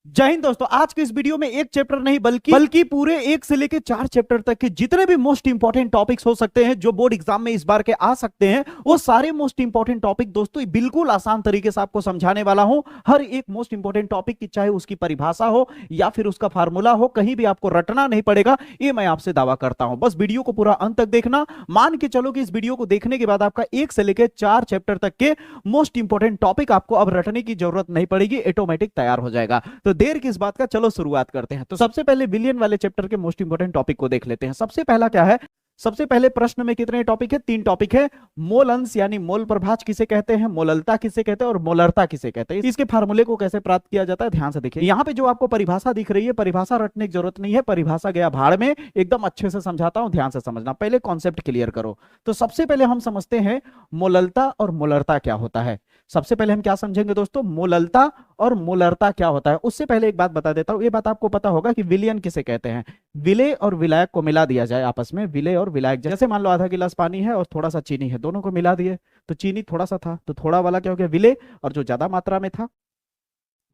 जय हिंद दोस्तों। आज के इस वीडियो में एक चैप्टर नहीं बल्कि पूरे एक से लेके 4 चैप्टर तक के जितने भी मोस्ट इंपॉर्टेंट टॉपिक्स हो सकते हैं जो बोर्ड एग्जाम में इस बार के आ सकते हैं, वो सारे मोस्ट इंपॉर्टेंट टॉपिक दोस्तों बिल्कुल आसान तरीके से आपको समझाने वाला हूं। हर एक मोस्ट इंपॉर्टेंट टॉपिक की चाहे उसकी परिभाषा हो या फिर उसका फार्मूला हो, कहीं भी आपको रटना नहीं पड़ेगा, ये मैं आपसे दावा करता हूं। बस वीडियो को पूरा अंत तक देखना। मान के चलो कि इस वीडियो को देखने के बाद आपका एक से लेके 4 चैप्टर तक के मोस्ट इंपॉर्टेंट टॉपिक आपको अब रटने की जरूरत नहीं पड़ेगी, ऑटोमेटिक तैयार हो जाएगा। तो देर किस बात का, चलो शुरुआत करते हैं। तो सबसे पहले विलियन वाले चैप्टर के मोस्ट इंपोर्टेंट टॉपिक को देख लेते हैं। सबसे पहला क्या है? सबसे पहले प्रश्न में कितने टॉपिक है? 3 टॉपिक है। मोल अंश यानी मोल प्रभाज किसे कहते हैं, मोललता किसे कहते हैं और मोलरता किसे कहते हैं, इसके फार्मूले को कैसे प्राप्त किया जाता है, ध्यान से देखिए। यहां पे जो आपको परिभाषा दिख रही है, परिभाषा रटने की जरूरत नहीं है, परिभाषा गया भाड़ में, एकदम अच्छे से समझाता हूं, ध्यान से समझना। पहले कॉन्सेप्ट क्लियर करो। तो सबसे पहले हम समझते हैं मोललता और मोलरता क्या होता है। सबसे पहले हम क्या समझेंगे दोस्तों? मोललता और मोलरता क्या होता है। उससे पहले एक बात बता देता हूं, ये बात आपको पता होगा कि विलयन किसे कहते हैं। विलेय और विलायक को मिला दिया जाए आपस में, विलेय और विलायक। जैसे मान लो आधा गिलास पानी है और थोड़ा सा चीनी है, दोनों को मिला दिए तो चीनी थोड़ा सा था, तो थोड़ा वाला क्या हो गया? विलेय, और जो ज्यादा मात्रा में था,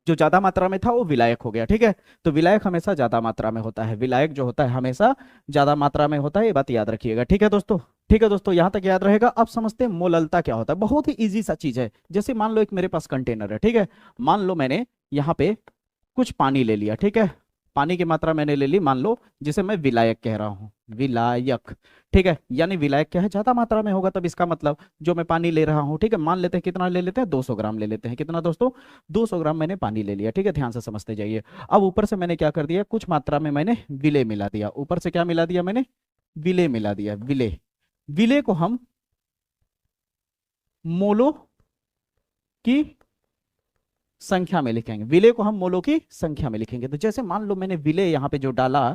जो ज्यादा मात्रा में था वो विलायक हो गया। ठीक है, तो विलायक हमेशा ज्यादा मात्रा में होता है, विलायक जो होता है हमेशा ज्यादा मात्रा में होता है, ये बात याद रखिएगा। ठीक है दोस्तों, ठीक है दोस्तों, यहां तक याद रहेगा। अब समझते हैं मोललता क्या होता है। बहुत ही इजी सा चीज है। जैसे मान लो एक मेरे पास कंटेनर है, ठीक है, मान लो मैंने यहाँ पे कुछ पानी ले लिया, ठीक है, पानी की मात्रा मैंने ले ली, मान लो जिसे मैं विलायक कह रहा हूँ, विलायक। ठीक है, यानी विलायक क्या है? ज्यादा मात्रा में होगा, तब इसका मतलब जो मैं पानी ले रहा हूँ, ठीक है, मान लेते हैं कितना ले लेते हैं, 200 ग्राम ले लेते हैं। कितना दोस्तों? 200 ग्राम मैंने पानी ले लिया। ठीक है, ध्यान से समझते जाइए। अब ऊपर से मैंने क्या कर दिया? कुछ मात्रा में मैंने विलेय मिला दिया। ऊपर से क्या मिला दिया मैंने? विलेय मिला दिया। विलेय, विलेय को हम मोलो की संख्या में लिखेंगे। विलेय को हम मोलों की संख्या में लिखेंगे। तो जैसे मान लो मैंने विलेय यहाँ पे जो डाला,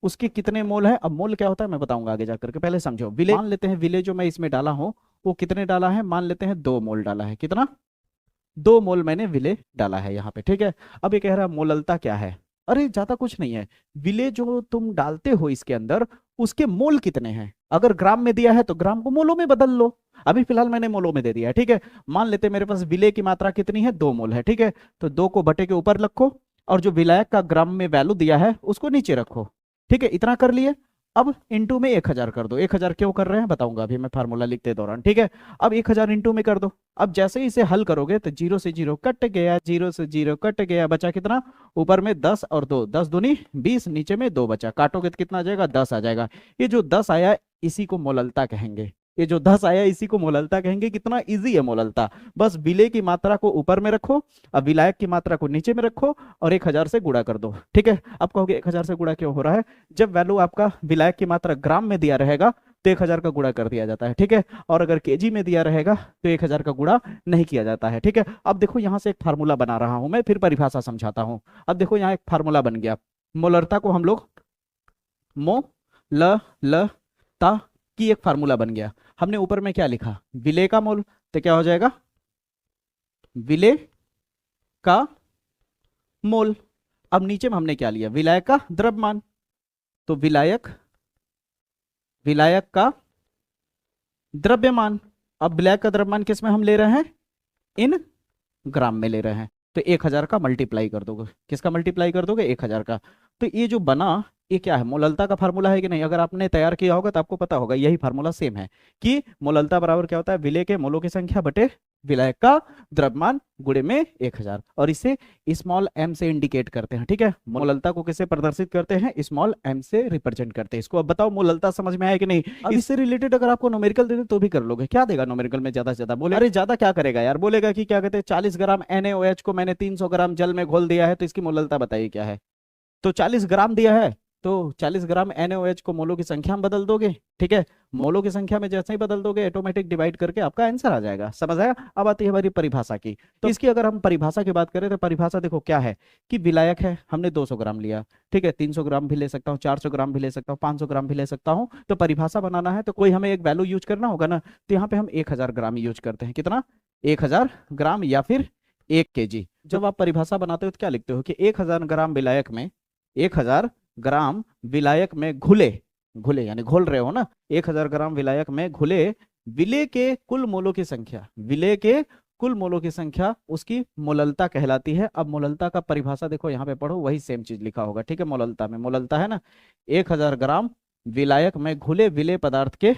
उसके कितने मोल है? अब मोल क्या होता है मैं बताऊंगा आगे जाकर के, पहले समझो। विलेय मान लेते हैं, विलेय जो मैं इसमें डाला हूं वो कितने डाला है? मान लेते हैं 2 मोल डाला है। कितना? 2 मोल मैंने विलेय डाला है यहाँ पे। ठीक है, अब ये कह रहा है मोललता क्या है। अरे ज्यादा कुछ नहीं है, विलेय जो तुम डालते हो इसके अंदर, उसके मोल कितने हैं। अगर ग्राम में दिया है तो ग्राम को मोलों में बदल लो। अभी फिलहाल मैंने मोलों में दे दिया है। ठीक है, मान लेते मेरे पास विलेय की मात्रा कितनी है? 2 मोल है। ठीक है, तो 2 को बटे के ऊपर रखो और जो विलायक का ग्राम में वैल्यू दिया है उसको नीचे रखो। ठीक है, इतना कर लिए। अब इंटू में 1000 कर दो। 1000 क्यों कर रहे हैं बताऊंगा अभी मैं फार्मूला लिखते दौरान। ठीक है, अब 1000 इंटू में कर दो। अब जैसे ही इसे हल करोगे तो 0 से 0 कट गया, 0 से 0 कट गया, बचा कितना? ऊपर में 10 और 2, 10 दूनी 20, नीचे में 2 बचा, काटोगे तो कितना आ जाएगा? 10 आ जाएगा। ये जो 10 आया इसी को मोललता कहेंगे। ये जो 10 आया इसी को मोललता कहेंगे। कितना इजी है मोललता। बस विलेय की मात्रा को ऊपर में रखो, अब विलायक की मात्रा को नीचे में रखो और 1000 से गुणा कर दो। ठीक है, अब कहोगे 1000 से गुणा क्यों हो रहा है? जब वैल्यू आपका विलायक की मात्रा ग्राम में दिया रहेगा तो 1000 का गुणा कर दिया जाता है। ठीक है, और अगर केजी में दिया रहेगा तो 1000 का गुणा नहीं किया जाता है। ठीक है, अब देखो यहां से एक फार्मूला बना रहा हूं मैं, फिर परिभाषा समझाता हूं। अब देखो यहाँ एक फार्मूला बन गया। मोलरता को हम लोग मो ल ल ता की एक फार्मूला बन गया। हमने ऊपर में क्या लिखा? विलेय का मोल, तो क्या हो जाएगा? विलेय का मोल। अब नीचे में हमने क्या लिया? विलायक का द्रव्यमान। तो विलायक, विलायक का द्रव्यमान। अब विलायक का द्रव्यमान किस में हम ले रहे हैं? इन ग्राम में ले रहे हैं। तो 1000 का मल्टीप्लाई कर दोगे। किसका मल्टीप्लाई कर दोगे? 1000 का। तो ये जो बना, ये क्या है? मोललता का फार्मूला है कि नहीं? अगर आपने तैयार किया होगा तो आपको पता होगा, यही फार्मूला सेम है कि मोललता बराबर क्या होता है? विलेय के मोलों की संख्या बटे विलायक का द्रव्यमान गुणे में 1000, और इसे स्मॉल m से इंडिकेट करते हैं। ठीक है, मोललता को किसे प्रदर्शित करते हैं? स्मॉल m से रिप्रेजेंट करते हैं इसको। अब बताओ मोललता समझ में आया कि नहीं? अब इससे रिलेटेड अगर आपको न्यूमेरिकल दे दे तो भी कर लोगे। क्या देगा न्यूमेरिकल में ज्यादा से ज्यादा? बोले अरे ज्यादा क्या करेगा यार, बोलेगा कि क्या कहते हैं 40 ग्राम NaOH को मैंने 300 ग्राम जल में घोल दिया है, तो इसकी मोललता बताइए क्या है। तो 40 ग्राम दिया है तो 40 ग्राम NaOH को मोलों की संख्या में बदल दोगे। ठीक है, मोलों की संख्या में जैसे ही बदल दोगे ऑटोमेटिक डिवाइड करके आपका आंसर आ जाएगा। समझ आया? अब आती है हमारी परिभाषा की। तो इसकी अगर हम परिभाषा की बात करें तो परिभाषा देखो क्या है कि विलायक है, हमने 200 ग्राम लिया। ठीक है, 300 ग्राम भी ले सकता हूँ, 400 ग्राम भी ले सकता हूँ, 500 ग्राम भी ले सकता हूँ। तो परिभाषा बनाना है तो कोई हमें एक वैल्यू यूज करना होगा ना, तो यहाँ पे हम 1000 ग्राम यूज करते हैं। कितना? 1000 ग्राम या फिर 1 kg। जब आप परिभाषा बनाते हो तो क्या लिखते हो कि 1000 ग्राम विलायक में, 1000 ग्राम विलायक में घुले, घुले यानी घोल रहे हो ना, 1000 ग्राम विलायक में घुले विलेय के कुल मोलों की संख्या, विलेय के कुल मोलों की संख्या उसकी मोललता कहलाती है। अब मोललता का परिभाषा देखो यहाँ पे पढ़ो, वही सेम चीज लिखा होगा, ठीक है। मोललता में, मोललता है ना, 1000 ग्राम विलायक में घुले विलेय पदार्थ के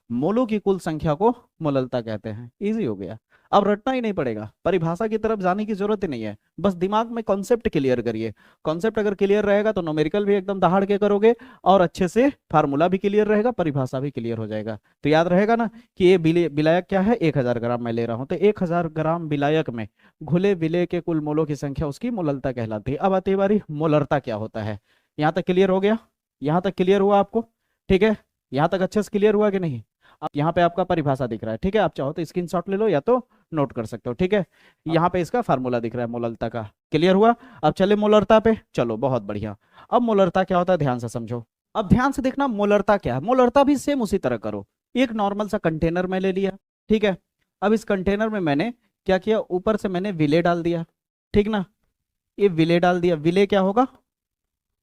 मोलों की कुल संख्या को मोललता कहते हैं। इजी हो गया, अब रटना ही नहीं पड़ेगा, परिभाषा की तरफ जाने की जरूरत ही नहीं है, बस दिमाग में कॉन्सेप्ट क्लियर करिए। कॉन्सेप्ट अगर क्लियर रहेगा तो न्यूमेरिकल भी एकदम दहाड़ के करोगे और अच्छे से फार्मूला भी क्लियर रहेगा, परिभाषा भी क्लियर हो जाएगा। तो याद रहेगा ना कि ये विलायक क्या है, 1000 ग्राम मैं ले रहा हूं, तो 1000 ग्राम विलायक में घुले विलेय के कुल मोलों की संख्या उसकी मोललता कहलाती है। अब आती बारी मोलरता क्या होता है। यहां तक क्लियर हो गया, यहां तक क्लियर हुआ आपको, ठीक है। यहां तक अच्छे से क्लियर हुआ कि नहीं। अब यहाँ पे आपका परिभाषा दिख रहा है, ठीक है। आप चाहो तो स्क्रीनशॉट ले लो या तो नोट कर सकते हो, ठीक है। यहाँ पे इसका फार्मूला दिख रहा है मोललता का, क्लियर हुआ। अब चले मोलरता पे, चलो बहुत बढ़िया। अब मोलरता क्या होता है ध्यान से समझो, अब ध्यान से देखना मोलरता क्या है। मोलरता भी सेम उसी तरह करो, एक नॉर्मल सा कंटेनर में ले लिया, ठीक है। अब इस कंटेनर में मैंने क्या किया, ऊपर से मैंने विलेय डाल दिया, ठीक ना। ये विलेय डाल दिया, विलेय क्या होगा,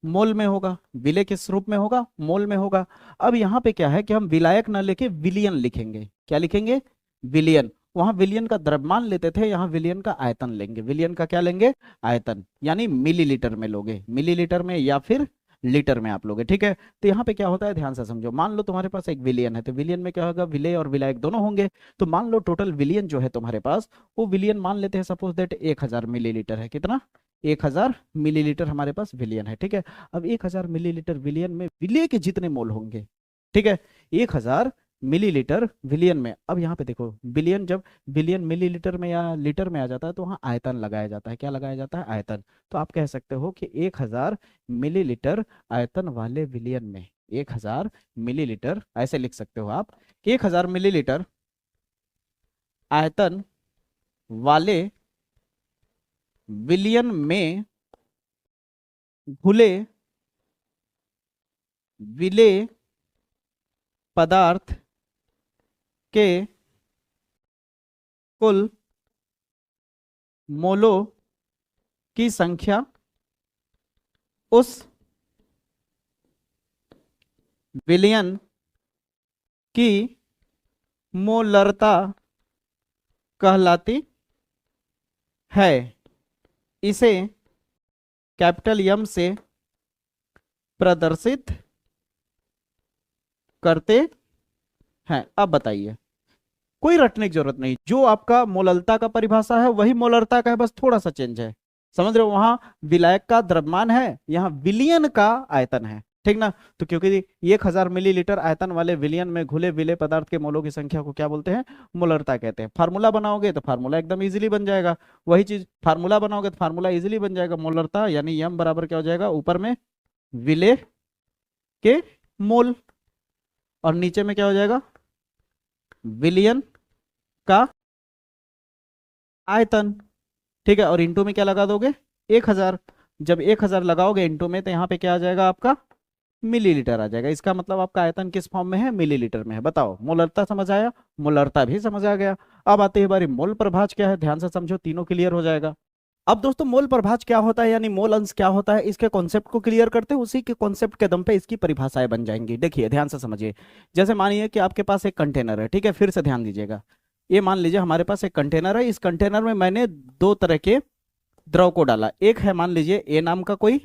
मोल में होगा। विलेय किस रूप में होगा, मोल में होगा। अब यहाँ पे क्या है कि हम विलायक ना लेके विलियन लिखेंगे। क्या लिखेंगे, विलियन। वहां विलियन का द्रव्यमान लेते थे, यहाँ विलियन का आयतन लेंगे। विलियन का क्या लेंगे, आयतन, यानी मिलीलीटर में लोगे, मिलीलीटर में या फिर लीटर में आप लोगे, ठीक है। तो यहाँ पे क्या होता है ध्यान से समझो, मान लो तुम्हारे पास एक विलियन है, तो विलियन में क्या होगा, विलेय और विलायक दोनों होंगे। तो मान लो टोटल विलियन जो है तुम्हारे पास, वो विलियन मान लेते हैं सपोज दैट 1000 मिलीलीटर है। कितना, 1000 मिलीलीटर हमारे पास विलियन है, ठीक है। अब 1000 मिलीलीटर विलियन में विलेय के जितने मोल होंगे, ठीक है, 1000 मिलीलीटर विलियन में। अब यहाँ पे देखो बिलियन, जब बिलियन मिलीलीटर में या लीटर में आ जाता है तो वहाँ आयतन लगाया जाता है। क्या लगाया जाता है, आयतन। तो आप कह सकते हो कि 1000 मिलीलीटर आयतन वाले विलियन में, 1000 मिलीलीटर ऐसे लिख सकते हो आप, 1000 मिलीलीटर आयतन वाले विलियन में घुले विलेय पदार्थ के कुल मोलों की संख्या उस विलियन की मोलरता कहलाती है। इसे कैपिटल एम से प्रदर्शित करते हैं। अब बताइए, कोई रटने की जरूरत नहीं, जो आपका मोललता का परिभाषा है वही मोलरता का है, बस थोड़ा सा चेंज है, समझ रहे हो। वहां विलायक का द्रव्यमान है, यहाँ विलियन का आयतन है, ठीक ना। तो क्योंकि 1000 मिलीलीटर आयतन वाले विलियन में घुले विलेय पदार्थ के मोलों की संख्या को क्या बोलते हैं, मोलरता कहते हैं। फार्मूला बनाओगे तो फार्मूला एकदम इजीली बन जाएगा, वही चीज फार्मूला बनाओगे तो फार्मूला इजीली बन जाएगा। मोलरता यानी यम बराबर क्या हो जाएगा, ऊपर में विलेय के मोल और नीचे में क्या हो जाएगा, विलियन का आयतन, ठीक है। और इंटू में क्या लगा दोगे, 1000। जब 1000 लगाओगे इंटू में तो यहाँ पे क्या आ जाएगा आपका, मिलीलीटर आ जाएगा। इसका मतलब आपका आयतन किस फॉर्म में है, मिलीलीटर में है। बताओ, मोलरता समझ आया, मोलरता भी समझ आ गया। अब आते हैं बारी मोल प्रभाज क्या है, ध्यान से समझो, तीनों क्लियर हो जाएगा। अब दोस्तों मोल प्रभाज क्या होता है, यानी मोल अंश क्या होता है, इसके कॉन्सेप्ट को क्लियर करते हैं, उसी के कॉन्सेप्ट के दम पे इसकी परिभाषाएं बन जाएंगी। देखिए ध्यान से समझिए, जैसे मानिए कि आपके पास एक कंटेनर है, ठीक है। फिर से ध्यान दीजिएगा, ये मान लीजिए हमारे पास एक कंटेनर है, इस कंटेनर में मैंने दो तरह के द्रव को डाला, एक है मान लीजिए ए नाम का कोई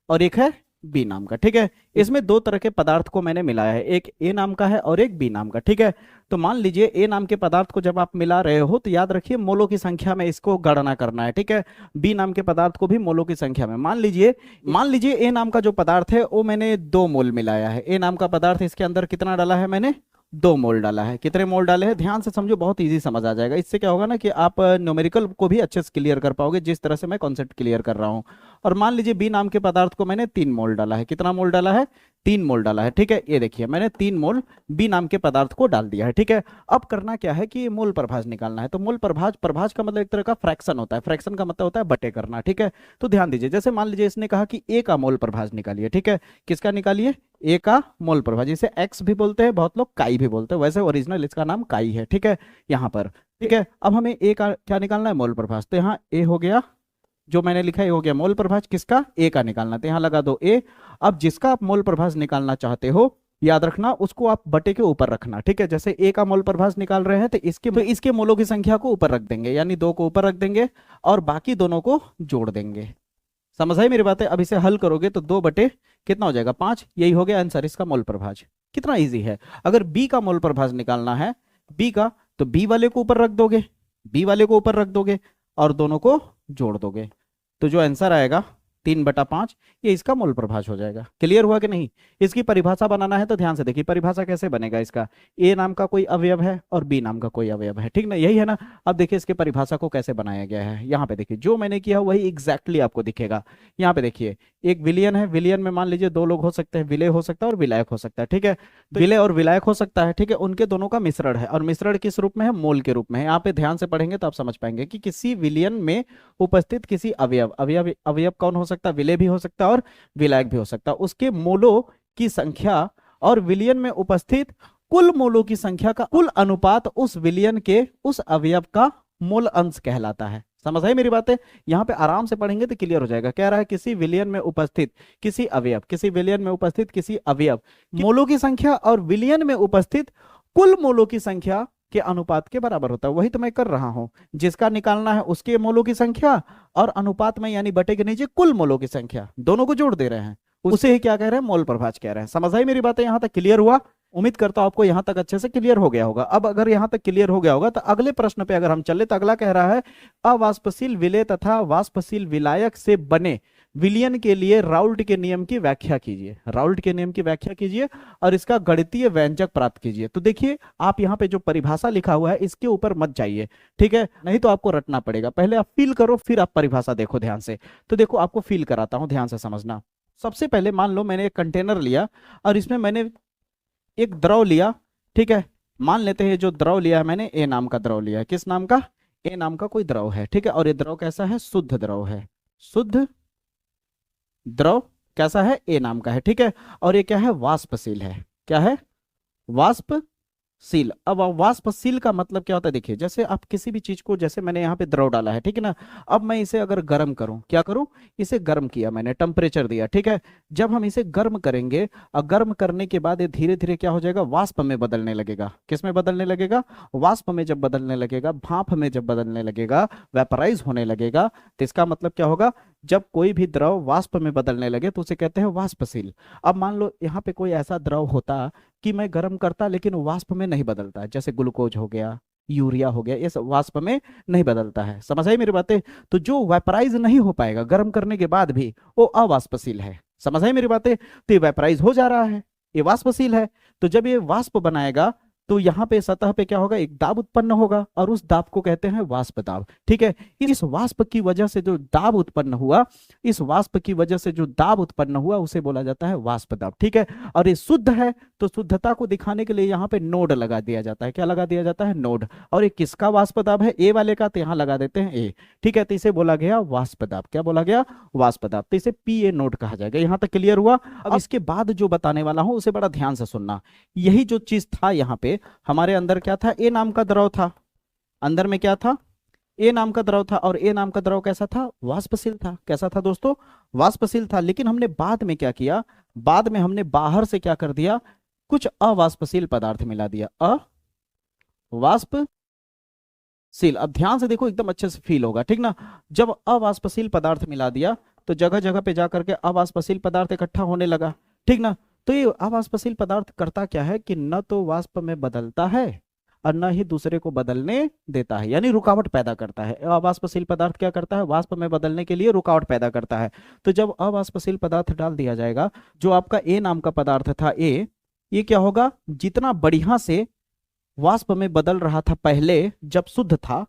और एक है बी नाम का, ठीक है। इसमें दो तरह के पदार्थ को मैंने मिलाया है, एक ए नाम का है और एक बी नाम का, ठीक है। तो मान लीजिए ए नाम के पदार्थ को जब आप मिला रहे हो तो याद रखिए मोलों की संख्या में इसको गणना करना है, ठीक है। बी नाम के पदार्थ को भी मोलों की संख्या में। मान लीजिए ए नाम का जो पदार्थ है वो मैंने 2 मोल मिलाया है। ए नाम का पदार्थ, इसके अंदर कितना डाला है मैंने, 2 मोल डाला है। कितने मोल डाले हैं, ध्यान से समझो, बहुत इजी समझ आ जाएगा। इससे क्या होगा ना कि आप न्यूमेरिकल को भी अच्छे से क्लियर कर पाओगे, जिस तरह से मैं कॉन्सेप्ट क्लियर कर रहा हूं। और मान लीजिए बी नाम के पदार्थ को मैंने 3 मोल डाला है। कितना मोल डाला है, 3 मोल डाला है, ठीक है। ये देखिए मैंने 3 मोल बी नाम के पदार्थ को डाल दिया है, ठीक है। अब करना क्या है कि मोल प्रभाज निकालना है। तो मोल प्रभाज का मतलब एक तरह का फ्रैक्शन होता है, फ्रैक्शन का मतलब होता है बटे करना, ठीक है। तो ध्यान दीजिए, जैसे मान लीजिए इसने कहा कि ए का मोल प्रभाज निकालिए, ठीक है। किसका निकालिए, ए का मोल प्रभाज, जिसे एक्स भी बोलते हैं, बहुत लोग काई भी बोलते हैं, वैसे ओरिजिनल इसका नाम काई है, ठीक है, यहाँ पर, ठीक है। अब हमें ए का क्या निकालना है, मोल प्रभाज। तो यहाँ ए हो गया, जो मैंने लिखा है हो गया मोल प्रभाज किसका, ए का निकालना, तो यहाँ लगा दो ए। अब जिसका आप मोल प्रभाज निकालना चाहते हो याद रखना, उसको आप बटे के ऊपर रखना, ठीक है। जैसे ए का मोल प्रभाज निकाल रहे हैं तो इसके मोलों की संख्या को ऊपर रख देंगे, यानी 2 को ऊपर रख देंगे और बाकी दोनों को जोड़ देंगे। समझ आई मेरी बात है? अब इसे हल करोगे तो 2 बटे कितना हो जाएगा 5, यही हो गया आंसर इसका मोल प्रभाज। कितना इजी है। अगर बी का मोल प्रभाज निकालना है बी का, तो बी वाले को ऊपर रख दोगे, बी वाले को ऊपर रख दोगे और दोनों को जोड़ दोगे, तो जो आंसर आएगा 3/5 ये इसका मोल प्रभाज हो जाएगा। क्लियर हुआ कि नहीं? इसकी परिभाषा बनाना है तो ध्यान से देखिए परिभाषा कैसे बनेगा इसका। ए नाम का कोई अवयव है और बी नाम का कोई अवयव है, ठीक ना, यही है ना। अब देखिए इसके परिभाषा को कैसे बनाया गया है। यहाँ पे देखिए जो मैंने किया वही एग्जैक्टली आपको दिखेगा। यहाँ पे देखिए एक विलियन है, विलियन में मान लीजिए 2 लोग हो सकते हैं, विलय हो सकता है और विलायक हो सकता है, ठीक है। तो विलय और विलायक हो सकता है, ठीक है, उनके दोनों का मिश्रण है और मिश्रण किस रूप में है? मोल के रूप में है। यहाँ पे ध्यान से पढ़ेंगे तो आप समझ पाएंगे कि किसी विलियन में उपस्थित किसी अवयव अवयव अवयव कौन हो सकता है? विलय भी हो सकता है और विलायक भी हो सकता है। उसके मोलों की संख्या और विलियन में उपस्थित कुल मोलों की संख्या का कुल अनुपात उस विलियन के उस अवयव का मोल अंश कहलाता है। समझ आई मेरी बातें? यहाँ पे आराम से पढ़ेंगे तो क्लियर हो जाएगा। कह रहा है किसी विलियन में उपस्थित किसी अवयव, किसी विलियन में उपस्थित किसी अवयव मोलों की संख्या और विलियन में उपस्थित कुल मोलों की संख्या के अनुपात के बराबर होता है। वही तो मैं कर रहा हूं, जिसका निकालना है उसके मोलों की संख्या और अनुपात में यानी बटे के नीचे कुल मोलों की संख्या, दोनों को जोड़ दे रहे हैं, उसे ही क्या कह रहे हैं? मोल प्रभाज कह रहे हैं। समझ आई मेरी बातें? यहां तक क्लियर हुआ? उम्मीद करता हूं आपको यहां तक अच्छे से क्लियर हो गया होगा। अब अगर यहां तक क्लियर हो गया होगा तो अगले प्रश्न पे अगर हम चले तो अगला कह रहा है अवाष्पशील विलय तथा वाष्पशील विलायक से बने विलयन के लिए राउल्ट के नियम की व्याख्या कीजिए। राउल्ट के नियम की व्याख्या कीजिए और इसका गणितीय व्यंजक प्राप्त कीजिए। तो देखिए आप यहाँ पे जो परिभाषा लिखा हुआ है इसके ऊपर मत जाइए, ठीक है, नहीं तो आपको रटना पड़ेगा। पहले आप फील करो फिर आप परिभाषा देखो ध्यान से। तो देखो आपको फील कराता हूं, ध्यान से समझना। सबसे पहले मान लो मैंने एक कंटेनर लिया और इसमें मैंने एक द्रव लिया, ठीक है। मान लेते हैं जो द्रव लिया है मैंने ए नाम का द्रव लिया है। किस नाम का? ए नाम का कोई द्रव है, ठीक है। और ये द्रव कैसा है? शुद्ध द्रव है। शुद्ध द्रव कैसा है? ए नाम का है, ठीक है। और ये क्या है? वाष्पशील है। क्या है? वाष्पशील। अब वाष्पशील का मतलब क्या होता है? देखिए जैसे आप किसी भी चीज को, जैसे मैंने यहाँ पे द्रव डाला है, ठीक है ना। अब मैं इसे अगर गर्म करूं, क्या करूं? इसे गर्म किया मैंने, टेम्परेचर दिया, ठीक है। जब हम इसे गर्म करेंगे और गर्म करने के बाद ये धीरे धीरे क्या हो जाएगा? वाष्प में बदलने लगेगा। किस में बदलने लगेगा? वाष्प में जब बदलने लगेगा, भाप में जब बदलने लगेगा, वेपराइज होने लगेगा, तो इसका मतलब क्या होगा? जब कोई भी द्रव वाष्प में बदलने लगे तो उसे कहते हैं वाष्पशील। अब मान लो यहाँ पे कोई ऐसा द्रव होता कि मैं गर्म करता लेकिन वाष्प में नहीं बदलता, जैसे ग्लूकोज हो गया, यूरिया हो गया, ये सब वाष्प में नहीं बदलता है। समझ आई मेरी बातें? तो जो वेपराइज नहीं हो पाएगा गर्म करने के बाद भी, वो अवाष्पशील है। समझ आई मेरी बातें? तो ये वेपराइज हो जा रहा है, ये वाष्पशील है। तो जब ये वाष्प बनाएगा तो यहाँ पे सतह पे क्या होगा? एक दाब उत्पन्न होगा और उस दाब को कहते हैं वाष्प दाब, ठीक है। इस वाष्प की वजह से जो दाब उत्पन्न हुआ, इस वाष्प की वजह से जो दाब उत्पन्न हुआ उसे बोला जाता है वाष्प दाब, ठीक है। और ये शुद्ध है तो शुद्धता को दिखाने के लिए यहाँ पे नोड लगा दिया जाता है। क्या लगा दिया जाता है? नोड। और ये किसका वाष्प दाब है? ए वाले का, तो यहाँ लगा देते हैं ए, ठीक है। तो इसे बोला गया वाष्प दाब। क्या बोला गया? वाष्प दाब। तो इसे पी ए नोड कहा जाएगा। यहाँ तक क्लियर हुआ? अब इसके बाद जो बताने वाला हूं उसे बड़ा ध्यान से सुनना। यही जो चीज था यहाँ पे हमारे अंदर क्या था? ए नाम का द्रव था। अंदर में क्या था? ए नाम का द्रव था। और ए नाम का द्रव कैसा था? वाष्पशील था। कैसा था दोस्तों? वाष्पशील था। लेकिन हमने बाद में क्या किया? बाद में हमने बाहर से क्या कर दिया? कुछ अवाष्पशील पदार्थ मिला दिया। अवाष्पशील। अब ध्यान से देखो एकदम अच्छे से फील होगा, ठीक ना। जब अवाष्पशील पदार्थ मिला दिया तो जगह जगह पे जाकर के अवाष्पशील पदार्थ इकट्ठा होने लगा, ठीक ना। तो ये अवाष्पशील पदार्थ करता क्या है कि न तो वाष्प में बदलता है और न ही दूसरे को बदलने देता है, यानी रुकावट पैदा करता है। अवाष्पशील पदार्थ क्या करता है? वाष्प में बदलने के लिए रुकावट पैदा करता है। तो जब अवाष्पशील पदार्थ डाल दिया जाएगा, जो आपका ए नाम का पदार्थ था ए, ये क्या होगा? जितना बढ़िया से वाष्प में बदल रहा था पहले जब शुद्ध था,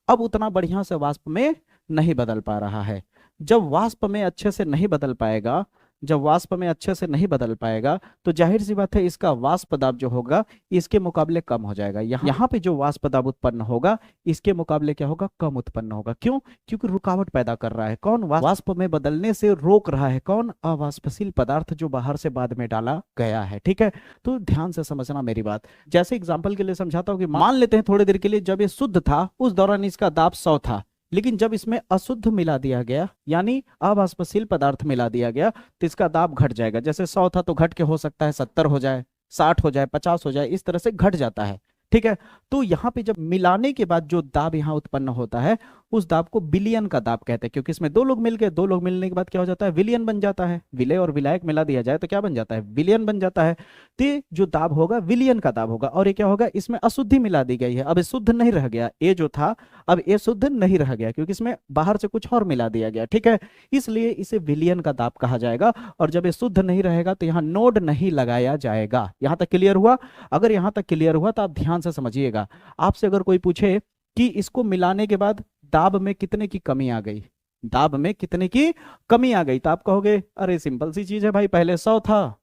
अब उतना बढ़िया से वाष्प में नहीं बदल पा रहा है। जब वाष्प में अच्छे से नहीं बदल पाएगा, जब वाष्प में अच्छे से नहीं बदल पाएगा तो जाहिर सी बात है इसका वाष्प दाब जो होगा इसके मुकाबले कम हो जाएगा। यहाँ पे जो वाष्प दाब उत्पन्न होगा इसके मुकाबले क्या होगा? कम उत्पन्न होगा। क्यों? क्योंकि रुकावट पैदा कर रहा है। कौन? वाष्प में बदलने से रोक रहा है। कौन? अवाष्पशील पदार्थ जो बाहर से बाद में डाला गया है, ठीक है। तो ध्यान से समझना मेरी बात। जैसे एग्जाम्पल के लिए समझाता हूँ कि मान लेते हैं थोड़ी देर के लिए जब ये शुद्ध था उस दौरान इसका दाब 100 था, लेकिन जब इसमें अशुद्ध मिला दिया गया यानी अवाष्पशील पदार्थ मिला दिया गया तो इसका दाब घट जाएगा। जैसे 100 था तो घट के हो सकता है 70 हो जाए, 60 हो जाए, 50 हो जाए, इस तरह से घट जाता है। ठीक है, तो यहाँ पे जब मिलाने के बाद जो दाब यहाँ उत्पन्न होता है उस दाब को विलयन का दाब कहते हैं, क्योंकि इसमें दो लोग मिल गए, दो लोग मिलने के बाद क्या हो जाता है, विलयन बन जाता है। विलय और विलायक मिला दिया जाए तो क्या बन जाता है, विलयन बन जाता है। तो ये जो दाब होगा विलयन का दाब होगा। और ये क्या होगा, इसमें अशुद्धि मिला दी गई है, अब ये शुद्ध नहीं रह गया, ये जो था अब ये शुद्ध नहीं रह गया, क्योंकि इसमें बाहर से कुछ और मिला दिया गया। ठीक है, इसलिए इसे विलयन का दाब कहा जाएगा। और जब ये शुद्ध नहीं रहेगा तो यहाँ नोड नहीं लगाया जाएगा। यहां तक क्लियर हुआ? अगर यहां तक क्लियर हुआ तो आप ध्यान से समझिएगा। आपसे अगर कोई पूछे कि इसको मिलाने के बाद दाब में कितने की कमी आ गई, दाब में कितने की कमी आ गई, तो आप कहोगे अरे सिंपल सी चीज है भाई, पहले 100 था,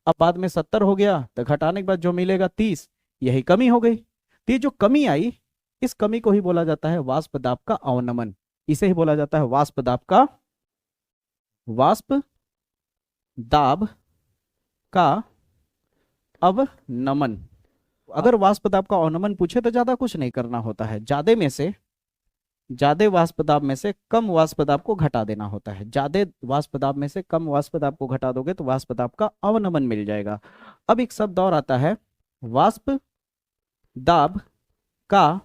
अब बाद में 70 हो गया, तो घटाने के बाद जो मिलेगा 30, यही कमी हो गई। तो ये जो कमी आई, इस कमी को ही बोला जाता है वाष्प दाब का अवनमन। इसे ही बोला जाता है वाष्प दाब का अवनमन। अगर वाष्प दाब का अवनमन पूछे तो ज्यादा कुछ नहीं करना होता है, ज्यादा वाष्प दाब में से कम वाष्प दाब को घटा देना होता है। ज्यादा वाष्प दाब में से कम वाष्प दाब को घटा दोगे तो वाष्प दाब का अवनमन मिल जाएगा। अब एक शब्द और आता है वाष्प दाब का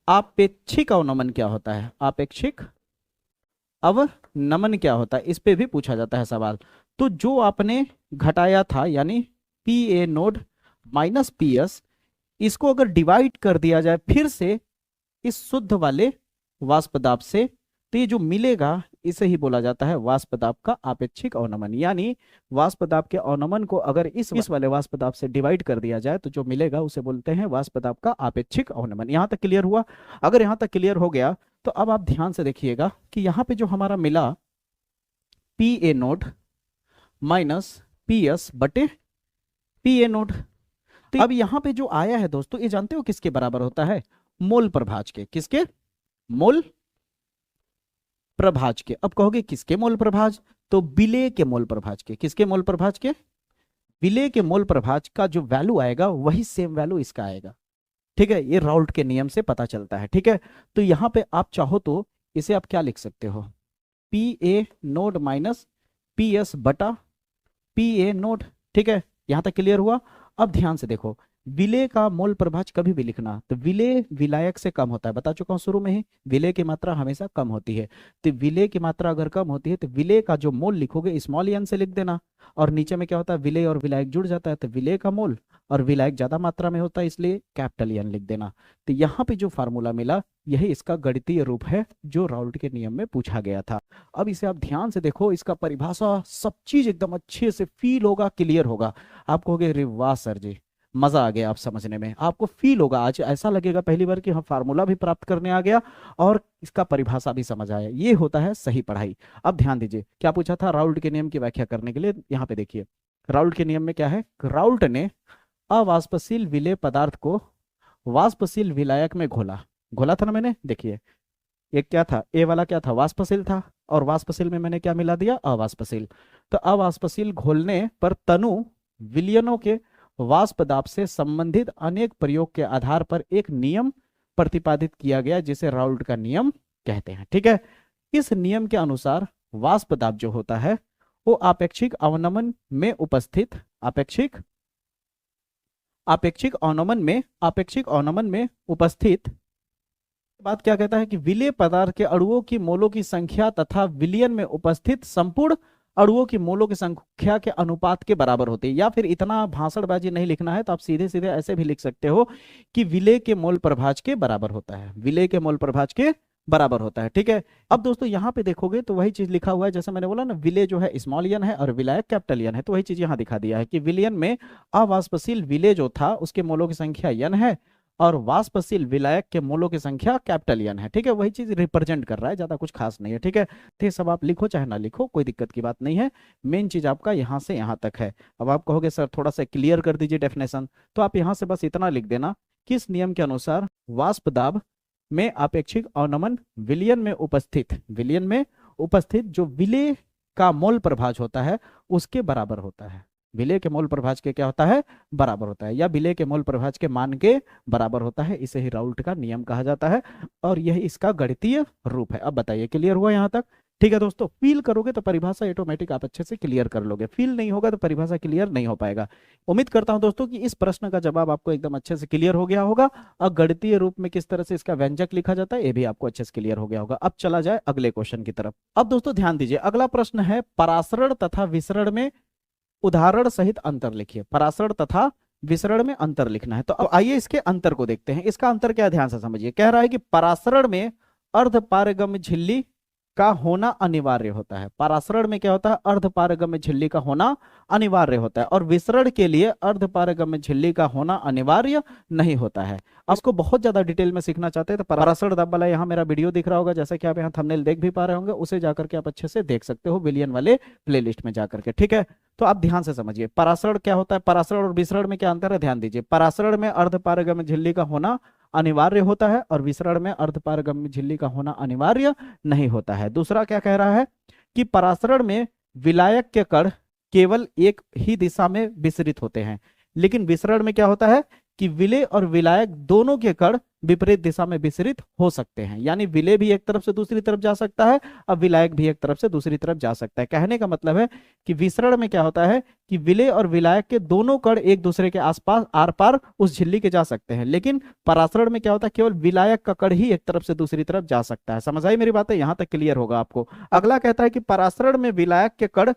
आपेक्षिक अवनमन। क्या होता है आपेक्षिक अवनमन, क्या होता है, इस पे भी पूछा जाता है सवाल। तो जो आपने घटाया था यानी P A node minus P S, इसको अगर डिवाइड कर दिया जाए फिर से इस शुद्ध वाले वाष्प दाब से, तो ये जो मिलेगा इसे ही बोला जाता है वाष्प दाब का आपेक्षिक अवनमन। यानी वाष्प दाब के अवनमन को अगर इस वाले वाष्प दाब से डिवाइड कर दिया जाए तो जो मिलेगा उसे बोलते हैं वाष्प दाब का आपेक्षिक अवनमन। यहां तक क्लियर हुआ? अगर यहां तक क्लियर हो गया तो अब आप ध्यान से देखिएगा कि यहां पे जो हमारा मिला P A node minus P S बटे पी ए नोड, तो अब यहां पे जो आया है दोस्तों, ये जानते हो किसके बराबर होता है, मोल प्रभाज के। किसके? मोल प्रभाज के। अब कहोगे किसके मोल प्रभाज, तो विलेय के मोल प्रभाज के। किसके मोल प्रभाज के? विलेय के मोल प्रभाज का जो वैल्यू आएगा वही सेम वैल्यू इसका आएगा। ठीक है, ये राउल्ट के नियम से पता चलता है। ठीक है, तो यहां पे आप चाहो तो इसे आप क्या लिख सकते हो, P A node minus P S बटा पी ए नोड। ठीक है, यहां तक क्लियर हुआ? अब ध्यान से देखो, विलेय का मोल प्रभाज कभी भी लिखना तो विलेय विलायक से कम होता है, बता चुका हूं शुरू में ही, विलेय की मात्रा हमेशा कम होती है। तो विलेय की मात्रा अगर कम होती है तो विलेय का जो मोल लिखोगे स्मॉल एन से लिख देना, और नीचे में क्या होता है, विलेय और विलायक जुड़ जाता है तो विलेय का मोल, और विलायक ज्यादा मात्रा में होता है इसलिए कैपिटल एन लिख देना। तो यहाँ पे जो फार्मूला मिला यही इसका गणितीय रूप है जो राउल्ट के नियम में पूछा गया था। अब इसे आप ध्यान से देखो, इसका परिभाषा सब चीज एकदम अच्छे से फील होगा, क्लियर होगा। आप कहोगे अरे वाह सर जी, मजा आ गया आप समझने में, आपको फील होगा आज, ऐसा लगेगा पहली बार कि हम फार्मूला भी प्राप्त करने आ गया और इसका परिभाषा भी समझ आया। ये होता है सही पढ़ाई। अब ध्यान दीजिए, क्या पूछा था राउल्ट के नियम की व्याख्या करने के लिए, यहाँ पे देखिए राउल्ट के नियम में क्या है, राउल्ट ने अवाष्पशील विलेय पदार्थ को वाष्पशील विलायक में घोला था ना मैंने, देखिए एक क्या था, ए वाला क्या था, वाष्पशील था, और वाष्पशील में मैंने क्या मिला दिया, अवाष्पशील। तो अवाष्पशील घोलने पर तनु विलयनों के वाष्प दाब से संबंधित अनेक प्रयोग के आधार पर एक नियम प्रतिपादित किया गया जिसे राउल्ट का नियम कहते हैं। ठीक है, इस नियम के अनुसार वाष्प दाब जो होता है वो आपेक्षिक अवनमन में उपस्थित आपेक्षिक अवनमन में उपस्थित बात क्या कहता है कि विलेय पदार्थ के अणुओं की मोलों की संख्या तथा विलयन में उपस्थित संपूर्ण अणुओं की मोलों की संख्या के अनुपात के बराबर होते हैं। या फिर इतना भाषणबाजी नहीं लिखना है तो आप सीधे सीधे ऐसे भी लिख सकते हो कि विलेय के मोल प्रभाज के बराबर होता है, विलेय के मोल प्रभाज के बराबर होता है। ठीक है, अब दोस्तों यहाँ पे देखोगे तो वही चीज लिखा हुआ है, जैसे मैंने बोला ना, विलेय जो है स्मॉल एन है और विलायक कैपिटल एन है, तो वही चीज यहाँ दिखा दिया है कि विलयन में अवाष्पशील विलेय जो था उसके मोलों की संख्या एन है और वाष्पशील विलायक के मोलों की संख्या कैपिटल एन है। ठीक है, वही चीज रिप्रेजेंट कर रहा है, ज्यादा कुछ खास नहीं है। ठीक है, तो ये सब आप लिखो चाहे ना लिखो, कोई दिक्कत की बात नहीं है, मेन चीज आपका यहाँ से यहाँ तक है। अब आप कहोगे सर थोड़ा सा क्लियर कर दीजिए डेफिनेशन, तो आप यहाँ से बस इतना लिख देना, किस नियम के अनुसार वाष्प दाब में आपेक्षिक अवनमन विलयन में उपस्थित जो विलेय का मोल प्रभाज होता है उसके बराबर होता है। विलेय के मोल प्रभाज के क्या होता है, बराबर होता है, या विलेय के मोल प्रभाज के मान के बराबर होता है। इसे ही राउल्ट का नियम कहा जाता है और यह इसका गणितीय रूप है। अब बताइए क्लियर हुआ यहाँ तक? ठीक है दोस्तों, फील करोगे तो परिभाषा ऑटोमेटिक आप अच्छे से क्लियर कर लोगे, फील नहीं होगा तो परिभाषा क्लियर नहीं हो पाएगा। उम्मीद करता हूं दोस्तों कि इस प्रश्न का जवाब आपको एकदम अच्छे से क्लियर हो गया होगा, और गणितीय रूप में किस तरह से इसका व्यंजक लिखा जाता है ये भी आपको अच्छे से क्लियर हो गया होगा। अब चला जाए अगले क्वेश्चन की तरफ। अब दोस्तों ध्यान दीजिए, अगला प्रश्न है परासरण तथा विसरण में उदाहरण सहित अंतर लिखिए। परासरण तथा विसरण में अंतर लिखना है, तो अब आइए इसके अंतर को देखते हैं। इसका अंतर क्या है, ध्यान से समझिए। कह रहा है कि परासरण में अर्धपारगम्य झिल्ली का होना अनिवार्य होता है। परासरण में क्या होता है, अर्धपारगम्य झिल्ली का होना अनिवार्य होता है, और विसरण के लिए अर्धपारगम्य झिल्ली का होना अनिवार्य नहीं होता है। अब इसको बहुत ज्यादा डिटेल में सीखना चाहते हैं तो परासरण दाब वाला यहाँ मेरा वीडियो दिख रहा होगा, जैसा कि आप यहाँ थंबनेल देख भी पा रहे होंगे, उसे जाकर के आप अच्छे से देख सकते हो विलियन वाले प्लेलिस्ट में जाकर के। ठीक है, तो आप ध्यान से समझिए परासरण क्या होता है, परासरण और विसरण में क्या अंतर है, ध्यान दीजिए। परासरण में अर्धपारगम्य झिल्ली का होना अनिवार्य होता है, और विसरण में अर्धपारगम्य झिल्ली का होना अनिवार्य नहीं होता है। दूसरा क्या कह रहा है कि परासरण में विलायक के कण केवल एक ही दिशा में विसरित होते हैं, लेकिन विसरण में क्या होता है कि विलेय और विलायक दोनों के कण विपरीत दिशा में विसरित हो सकते हैं। यानी विलेय भी एक तरफ से दूसरी तरफ जा सकता है, अब विलायक भी एक तरफ से दूसरी तरफ जा सकता है। कहने का मतलब है कि विसरण में क्या होता है कि विलेय और विलायक के दोनों कण एक दूसरे के आसपास आर पार उस झिल्ली के जा सकते हैं, लेकिन परासरण में क्या होता है केवल विलायक का कण ही एक तरफ से दूसरी तरफ जा सकता है। समझ आई मेरी बात है, यहां तक क्लियर होगा आपको। अगला कहता है कि परासरण में विलायक के कण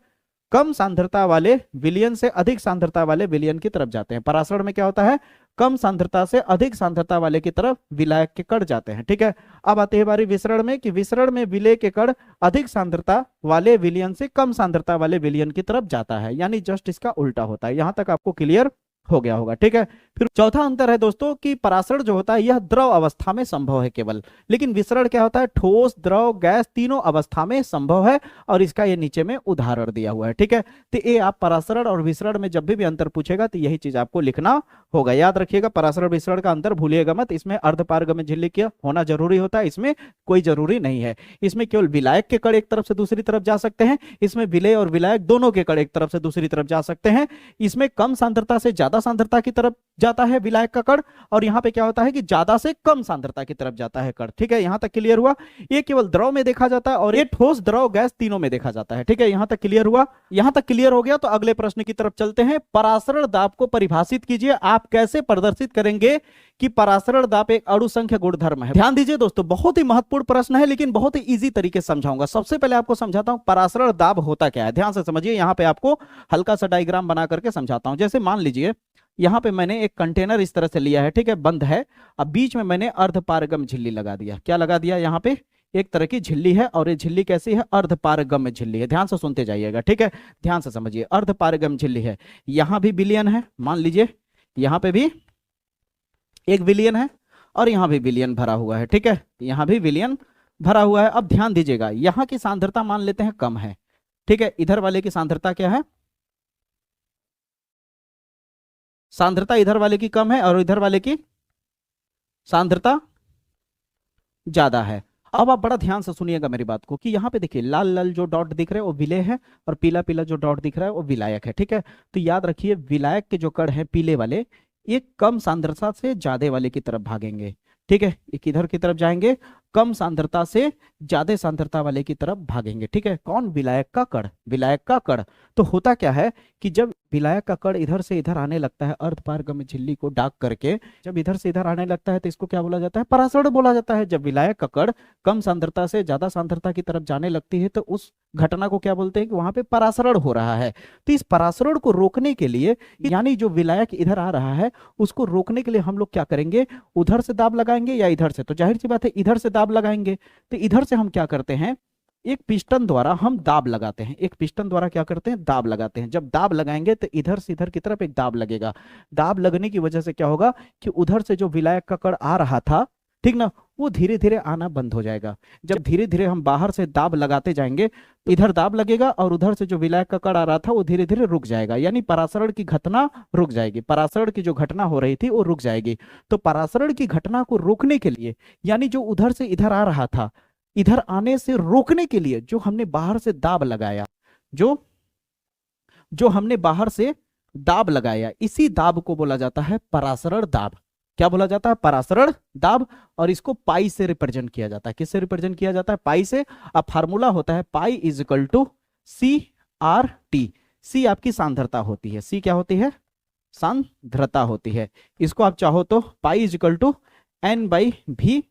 कम सांद्रता वाले विलियन से अधिक सांद्रता वाले विलियन की तरफ जाते हैं। परासरण में क्या होता है, कम सांद्रता से अधिक सांद्रता वाले की तरफ विलायक के कण जाते हैं। ठीक है, अब आते हैं बारी विसरण में, कि विसरण में विलेय के कण अधिक सांद्रता वाले विलियन से कम सांद्रता वाले विलियन की तरफ जाता है, यानी जस्ट इसका उल्टा होता है। यहां तक आपको क्लियर हो गया होगा। ठीक है, फिर चौथा अंतर है दोस्तों कि परासरण जो होता है यह द्रव अवस्था में संभव है केवल, लेकिन विसरण क्या होता है ठोस, द्रव, गैस तीनों अवस्था में संभव है, और इसका ये नीचे में उदाहरण दिया हुआ है। ठीक है, तो ये आप परासरण और विसरण में जब भी अंतर पूछेगा तो यही चीज आपको लिखना होगा। याद रखिएगा, परासरण विसरण का अंतर भूलिएगा मत। इसमें अर्धपारगम्य झिल्ली का होना जरूरी होता है, इसमें कोई जरूरी नहीं है। इसमें केवल विलायक के कण एक तरफ से दूसरी तरफ जा सकते हैं, इसमें विलेय और विलायक दोनों के कण एक तरफ से दूसरी तरफ जा सकते हैं। इसमें कम सांद्रता से ज्यादा सांद्रता की तरफ जाता है विलायक का कण, और यहां पे क्या होता है कि ज्यादा से कम सांद्रता की तरफ जाता है कण। ठीक है, यहां तक क्लियर हुआ। ये केवल द्रव में देखा जाता है, और ये ठोस, द्रव, गैस तीनों में देखा जाता है। ठीक है, यहां तक क्लियर हुआ। यहां तक क्लियर हो गया तो अगले प्रश्न की तरफ चलते हैं। परासरण दाब को परिभाषित कीजिए। आप कैसे प्रदर्शित करेंगे कि परासरण दाब एक अणु संख्या गुणधर्म है। ध्यान दीजिए दोस्तों, बहुत ही महत्वपूर्ण प्रश्न है, लेकिन बहुत ही इजी तरीके से समझाऊंगा। सबसे पहले आपको समझाता हूं परासरण दाब होता क्या है। ध्यान से समझिए, यहां पे आपको हल्का सा डायग्राम बना करके समझाता हूं। जैसे मान लीजिए यहां पे मैंने एक कंटेनर इस तरह से लिया है, ठीक है, बंद है। अब बीच में मैंने अर्धपारगम्य झिल्ली लगा दिया। क्या लगा दिया, यहां पे एक तरह की झिल्ली है, और ये झिल्ली कैसी है, अर्धपारगम्य झिल्ली है। ध्यान से सुनते जाइएगा। ठीक है, ध्यान से समझिए, अर्धपारगम्य झिल्ली है। यहां भी विलियन है, मान लीजिए यहां पे भी एक विलियन है, और यहां भी विलियन भरा हुआ है। ठीक है, यहां भी विलियन भरा हुआ है। अब ध्यान दीजिएगा, यहां की सांद्रता मान लेते हैं कम है। ठीक है, इधर वाले की सांद्रता क्या है, सांद्रता इधर वाले की कम है, और इधर वाले की सांद्रता ज्यादा है। अब आप बड़ा ध्यान से सुनिएगा मेरी बात को, कि यहाँ पे देखिए लाल लाल जो डॉट दिख रहे हैं वो विलेय है, और पीला पीला जो डॉट दिख रहा है वो विलायक है। ठीक है, तो याद रखिए विलायक के जो कण है पीले वाले, ये कम सांद्रता से ज्यादा वाले की तरफ भागेंगे। ठीक है, ये किधर की तरफ जाएंगे, कम सांद्रता से ज्यादा सांद्रता वाले की तरफ भागेंगे। ठीक है, कौन, विलायक का कण, विलायक का कण। तो होता क्या है कि जब विलायक का कण इधर से इधर आने लगता है, अर्धपारगम्य झिल्ली को डाक करके जब इधर से इधर आने लगता है, तो इसको क्या बोला जाता है, परासरण बोला जाता है। जब विलायक का कण कम सांद्रता से ज्यादा सांद्रता की तरफ जाने लगती है, तो उस घटना को क्या बोलते हैं कि वहां पे परासरण हो रहा है। तो इस परासरण को रोकने के लिए, यानी जो विलायक इधर आ रहा है उसको रोकने के लिए हम लोग क्या करेंगे, उधर से दाब लगाएंगे या इधर से। तो जाहिर सी बात है इधर से दाब लगाएंगे। तो इधर से हम क्या करते हैं, एक पिस्टन द्वारा हम दाब लगाते हैं। एक पिस्टन द्वारा क्या करते हैं, दाब लगाते हैं। जब दाब लगाएंगे तो इधर से इधर की तरफ एक दाब लगेगा। दाब लगने की वजह से क्या होगा कि उधर से जो विलायक का कण आ रहा था, ठीक ना, वो धीरे धीरे आना बंद हो जाएगा। जब धीरे धीरे हम बाहर से दाब लगाते जाएंगे, इधर दाब लगेगा, और उधर से जो विलायक का कण आ रहा था वो धीरे धीरे रुक जाएगा, यानी परासरण की घटना रुक जाएगी। परासरण की जो घटना हो रही थी वो रुक जाएगी। तो परासरण की घटना को रोकने के लिए, यानी जो उधर से इधर आ रहा था, इधर आने से रोकने के लिए जो हमने बाहर से दाब लगाया, जो हमने बाहर से दाब लगाया, इसी दाब को बोला जाता है परासरण दाब। क्या बोला जाता है? परासरण दाब। और इसको पाई से रिप्रेजेंट किया जाता है। किससे रिप्रेजेंट किया जाता है? पाई से। अब फार्मूला होता है pi is equal to C R T. C आपकी सांद्रता होती है। सी क्या होती है? सांद्रता होती है। इसको आप चाहो तो pi is equal to n by V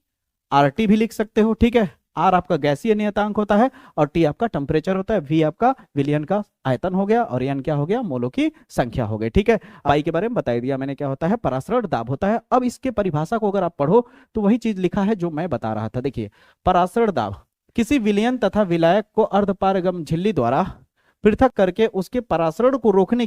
R T भी लिख सकते हो। ठीक है, आर आपका गैसीय नियतांक होता है और टी आपका टेम्परेचर होता है, वी आपका विलयन का आयतन हो गया और एन क्या हो गया? मोलों की संख्या हो गई। ठीक है, पाई के बारे में बता दिया मैंने क्या होता है? परासरण दाब होता है। अब इसके परिभाषा को अगर आप पढ़ो तो वही चीज लिखा है जो मैं बता रहा था। देखिए, परासरण दाब किसी विलयन तथा विलायक को अर्धपारगम झिल्ली द्वारा पृथक करके उसके परासरण को रोकने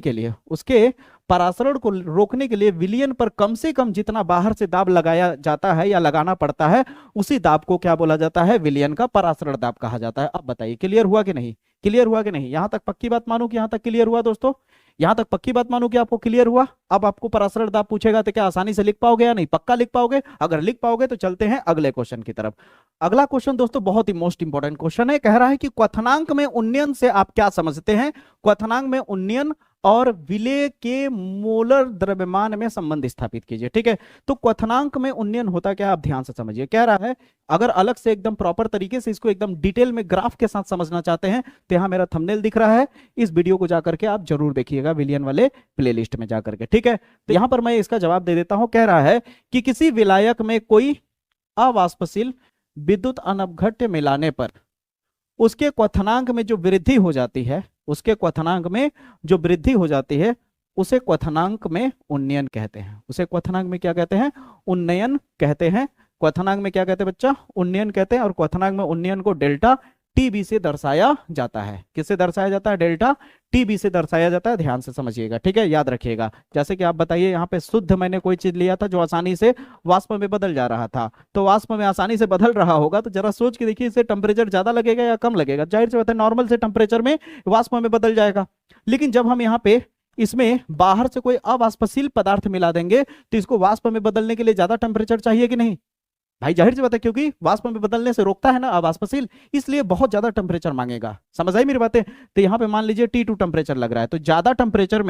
के लिए, विलयन पर कम से कम जितना बाहर से दाब लगाया जाता है या लगाना पड़ता है, उसी दाब को क्या बोला जाता है? विलयन का परासरण दाब कहा जाता है। अब बताइए क्लियर हुआ कि नहीं? क्लियर हुआ कि नहीं? यहां तक पक्की बात मानो कि यहां तक क्लियर हुआ दोस्तों? यहां तक पक्की बात मानो कि आपको क्लियर हुआ? अब आपको परासरण दाब पूछेगा तो क्या आसानी से लिख पाओगे या नहीं? पक्का लिख पाओगे? अगर लिख पाओगे तो चलते हैं अगले क्वेश्चन की तरफ। अगला क्वेश्चन दोस्तों बहुत ही मोस्ट इंपॉर्टेंट क्वेश्चन है। कह रहा है कि क्वथनांक में उन्नयन से आप क्या समझते हैं? क्वथनांक में उन्नयन और विलेय के मोलर द्रव्यमान में संबंध स्थापित कीजिए। ठीक है, तो क्वथनांक में उन्नयन होता क्या? आप ध्यान से समझिए। कह रहा है अगर अलग से एकदम प्रॉपर तरीके से इसको एकदम डिटेल में ग्राफ के साथ समझना चाहते हैं तो यहां मेरा थंबनेल दिख रहा है, इस वीडियो को जाकर के आप जरूर देखिएगा विलियन वाले प्लेलिस्ट में जाकर के। ठीक है, तो यहां पर मैं इसका जवाब दे देता हूं। कह रहा है कि किसी विलायक में कोई अवाष्पशील विद्युत अनवघट्य मिलाने पर उसके क्वथनांक में जो वृद्धि हो जाती है, उसे क्वथनांक में उन्नयन कहते हैं। उसे क्वथनांक में क्या कहते हैं? उन्नयन कहते हैं। क्वथनांक में क्या कहते हैं बच्चा? उन्नयन कहते हैं। और क्वथनांक में उन्नयन को डेल्टा टीबी से दर्शाया जाता है। किससे दर्शाया जाता है? डेल्टा टीबी से दर्शाया जाता है। ध्यान से समझिएगा। ठीक है, याद रखिएगा। जैसे कि आप बताइए यहाँ पे शुद्ध मैंने कोई चीज लिया था जो आसानी से वाष्प में बदल जा रहा था, तो वाष्प में आसानी से बदल रहा होगा तो जरा सोच के देखिए इसे टेम्परेचर ज्यादा लगेगा या कम लगेगा? जाहिर सी बात है नॉर्मल से टेम्परेचर में वाष्प में बदल जाएगा। लेकिन जब हम यहाँ पे इसमें बाहर से कोई अवाष्पशील पदार्थ मिला देंगे तो इसको वाष्प में बदलने के लिए ज्यादा टेम्परेचर चाहिए कि नहीं भाई? जाहिर सी बात है, क्योंकि वाष्प में बदलने से रोकता है ना अवाष्पशील, इसलिए बहुत ज्यादा टेम्परेचर मांगेगा। समझ आई मेरी बातें? तो यहाँ पे मान लीजिए T2 टेम्परेचर लग रहा है, तो ज्यादा टेम्परेचर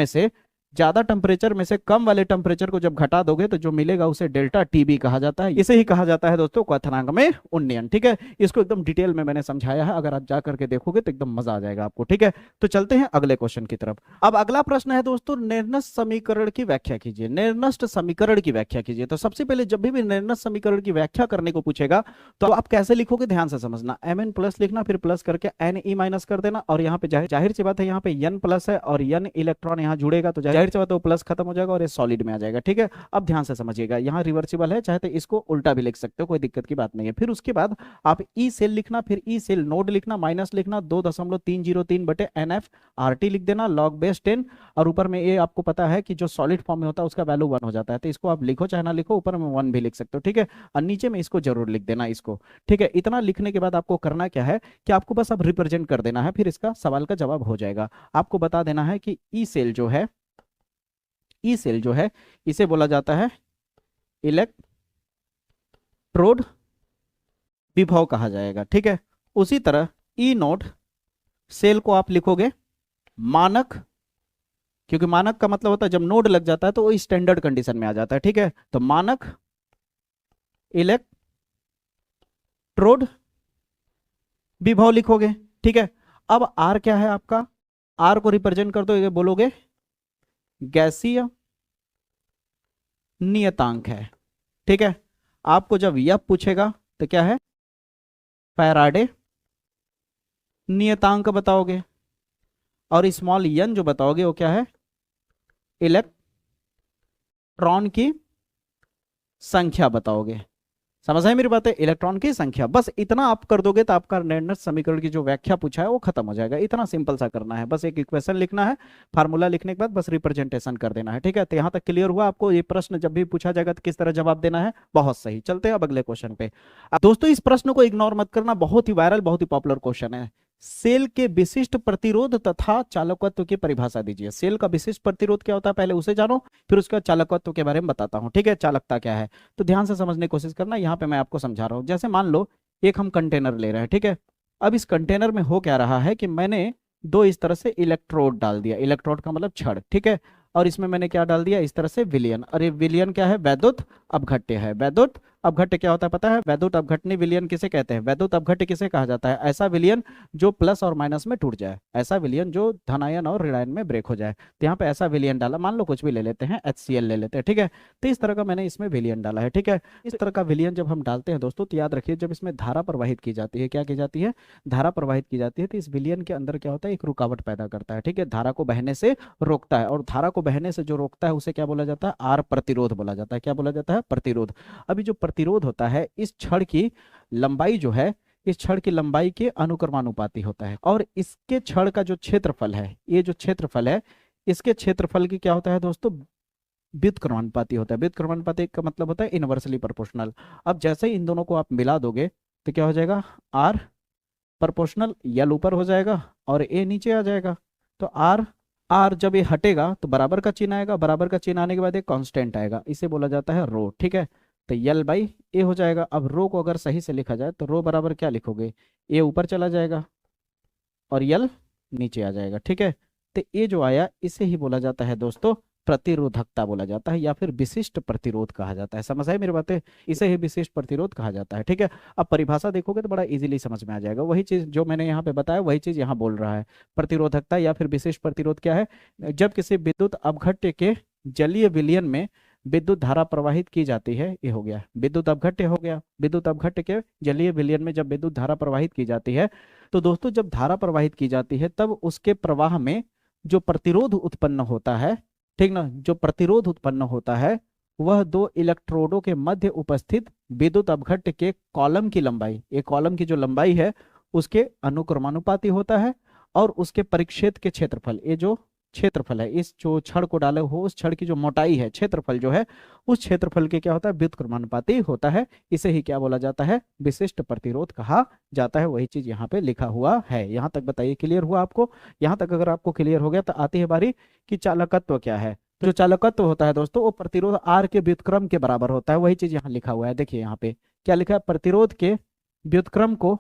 में से कम वाले टेम्परेचर को जब घटा दोगे तो जो मिलेगा उसे डेल्टा टीबी कहा जाता है। इसे ही कहा जाता है दोस्तों क्वथनांक में उन्नयन। ठीक है, इसको एकदम डिटेल में मैंने समझाया है, अगर आप जा करके देखोगे तो एकदम मजा आ जाएगा आपको। ठीक है, तो चलते हैं अगले क्वेश्चन की तरफ। अब अगला प्रश्न है दोस्तों, निर्नष्ट समीकरण की व्याख्या कीजिए। निर्नष्ट समीकरण की व्याख्या कीजिए। तो सबसे पहले जब भी निर्नष्ट समीकरण की व्याख्या करने को पूछेगा तो आप कैसे लिखोगे? ध्यान से समझना। Mn प्लस लिखना, फिर प्लस करके Ne माइनस कर देना, और यहाँ पे जाहिर सी बात है यहाँ पे N प्लस है और N इलेक्ट्रॉन यहाँ जुड़ेगा तो जाहिर सी बात है वो प्लस खत्म हो जाएगा और ये सॉलिड में आ जाएगा। ठीक है, अब ध्यान से समझिएगा, यहाँ रिवर्सिबल है, चाहे तो इसको उल्टा भी लिख सकते हो, कोई दिक्कत की बात नहीं है। फिर उसके बाद आप ई सेल लिखना, फिर ई सेल नोड लिखना, माइनस लिखना 2.303 बटे NF RT लिख देना लॉग बेस 10, और ऊपर में ये आपको पता है कि जो सॉलिड फॉर्म में होता है उसका वैल्यू 1 हो जाता है, तो इसको आप लिखो चाहे ना लिखो, ऊपर में 1 भी लिख सकते हो। ठीक है, और नीचे में इसको जरूर लिख देना इसको। ठीक है, इतना लिखने के बाद आपको करना क्या है कि आपको बस अब रिप्रेजेंट कर देना है, फिर इसका सवाल का जवाब हो जाएगा। आपको बता देना है कि ई सेल जो है इसे बोला जाता है इलेक्ट्रोड विभव कहा जाएगा। ठीक है, उसी तरह ई नोड सेल को आप लिखोगे मानक, क्योंकि मानक का मतलब होता है जब नोड लग जाता है तो वो स्टैंडर्ड कंडीशन में आ जाता है। ठीक है, तो मानक इलेक्ट्रोड विभव लिखोगे। ठीक है, अब आर क्या है आपका? आर को रिप्रेजेंट कर दो, ये बोलोगे गैसीय नियतांक है। ठीक है, आपको जब यह पूछेगा तो क्या है? फैराडे नियतांक बताओगे, और स्मॉल n जो बताओगे वो क्या है? इलेक्ट्रॉन की संख्या बताओगे। समझ आए मेरी बात है? इलेक्ट्रॉन की संख्या, बस इतना आप कर दोगे तो आपका निर्णय समीकरण की जो व्याख्या पूछा है वो खत्म हो जाएगा। इतना सिंपल सा करना है, बस एक इक्वेशन लिखना है, फार्मूला लिखने के बाद बस रिप्रेजेंटेशन कर देना है। ठीक है, तो यहाँ तक क्लियर हुआ आपको? ये प्रश्न जब भी पूछा जाएगा तो किस तरह जवाब देना है? बहुत सही। चलते हैं अब अगले क्वेश्चन पे। दोस्तों इस प्रश्न को इग्नोर मत करना, बहुत ही वायरल, बहुत ही पॉपुलर क्वेश्चन है। सेल के विशिष्ट प्रतिरोध तथा चालकत्व की परिभाषा दीजिए। सेल का विशिष्ट प्रतिरोध क्या होता है पहले उसे जानो, फिर उसका चालकत्व के बारे में बताता हूं। ठीक है, चालकता क्या है तो ध्यान से समझने की कोशिश करना। यहाँ पे मैं आपको समझा रहा हूँ। जैसे मान लो एक हम कंटेनर ले रहे हैं। ठीक है, अब इस कंटेनर में हो क्या रहा है कि मैंने दो इस तरह से इलेक्ट्रोड डाल दिया। इलेक्ट्रोड का मतलब छड़। ठीक है, और इसमें मैंने क्या डाल दिया, इस तरह से विलयन। अरे विलयन क्या है, वैद्युत अपघट्य है। वैद्युत अपघट्य क्या होता है पता है, वैद्युत अपघटनी विलयन किसे कहते हैं, वैद्युत अपघट्य किसे कहा जाता है, ऐसा विलयन जो प्लस और माइनस में टूट जाए, ऐसा विलयन जो धनायन और ऋणायन में ब्रेक हो जाए। तो यहाँ पे ऐसा विलयन डाला, मान लो कुछ भी ले लेते हैं, HCl ले लेते हैं, ठीक है। तो इस तरह का मैंने इसमें विलयन डाला है, ठीक है। इस तरह का विलयन जब हम डालते हैं दोस्तों, तो याद रखिए जब इसमें धारा प्रवाहित की जाती है, क्या की जाती है, धारा प्रवाहित की जाती है, तो इस विलयन के अंदर क्या होता है, एक रुकावट पैदा करता है, ठीक है, धारा को बहने से रोकता है। और धारा को बहने से जो रोकता है उसे क्या बोला जाता है, आर प्रतिरोध बोला जाता है। क्या बोला जाता है, प्रतिरोध। अभी जो प्रतिरोध होता है, इस छड़ की लंबाई जो है, इस छड़ की लंबाई के अनुक्रमानुपाती होता है। और इसके छड़ का जो क्षेत्रफल है, ये जो क्षेत्रफल है, इसके क्षेत्रफल की क्या होता है दोस्तों, व्युत्क्रमानुपाती होता है। व्युत्क्रमानुपाती का मतलब होता है इनवर्सली प्रोपोर्शनल। अब जैसे ही इन दोनों को आप मिला दोगे तो क्या हो जाएगा, आर प्रोपोर्शनल, यल ऊपर हो जाएगा और ए नीचे आ जाएगा। तो आर आर जब ये हटेगा तो बराबर का चिन्ह आएगा, बराबर का चिन्ह आने के बाद एक कांस्टेंट आएगा, इसे बोला जाता है रो, ठीक है। तो यल बाई ए हो जाएगा। अब रो को अगर सही से लिखा जाए तो रो बराबर क्या लिखोगे, ए ऊपर चला जाएगा और यल नीचे आ जाएगा, ठीक है। तो ये जो आया इसे ही बोला जाता है दोस्तों प्रतिरोधकता बोला जाता है, या फिर विशिष्ट प्रतिरोध कहा जाता है। समझ आए मेरी बातें, इसे ही विशिष्ट प्रतिरोध कहा जाता है, ठीक है। अब परिभाषा देखोगे तो बड़ा इजीली समझ में आ जाएगा। वही चीज जो मैंने यहाँ पे बताया वही चीज यहाँ बोल रहा है। प्रतिरोधकता या फिर विशिष्ट प्रतिरोध क्या है, जब किसी विद्युत अपघट्य के जलीय विलयन में विद्युत धारा प्रवाहित की जाती है, ये हो गया विद्युत अपघट्य हो गया। विद्युत अपघट्य के जलीय विलयन में जब विद्युत धारा प्रवाहित की जाती है, तो दोस्तों जब धारा प्रवाहित की जाती है तब उसके प्रवाह में जो प्रतिरोध उत्पन्न होता है, ठीक ना, जो प्रतिरोध उत्पन्न होता है वह दो इलेक्ट्रोडों के मध्य उपस्थित विद्युत अपघट्य के कॉलम की लंबाई, ये कॉलम की जो लंबाई है उसके अनुक्रमानुपाती होता है। और उसके परिक्षेत्र के क्षेत्रफल, ये जो क्षेत्रफल है, इस जो छड़ को डाले हो उस छड़ की जो मोटाई है, क्षेत्रफल जो है उस क्षेत्रफल के क्या होता है, व्युत्क्रमानुपाती होता है। इसे ही क्या बोला जाता है, विशिष्ट प्रतिरोध कहा जाता है। वही चीज यहाँ पे लिखा हुआ है। यहाँ तक बताइए क्लियर हुआ आपको। यहाँ तक अगर आपको क्लियर हो गया तो आती है बारी कि चालकत्व क्या है। जो चालकत्व होता है दोस्तों वो प्रतिरोध आर के व्युत्क्रम के बराबर होता है। वही चीज यहाँ लिखा हुआ है, देखिए यहाँ पे क्या लिखा है, प्रतिरोध के व्युत्क्रम को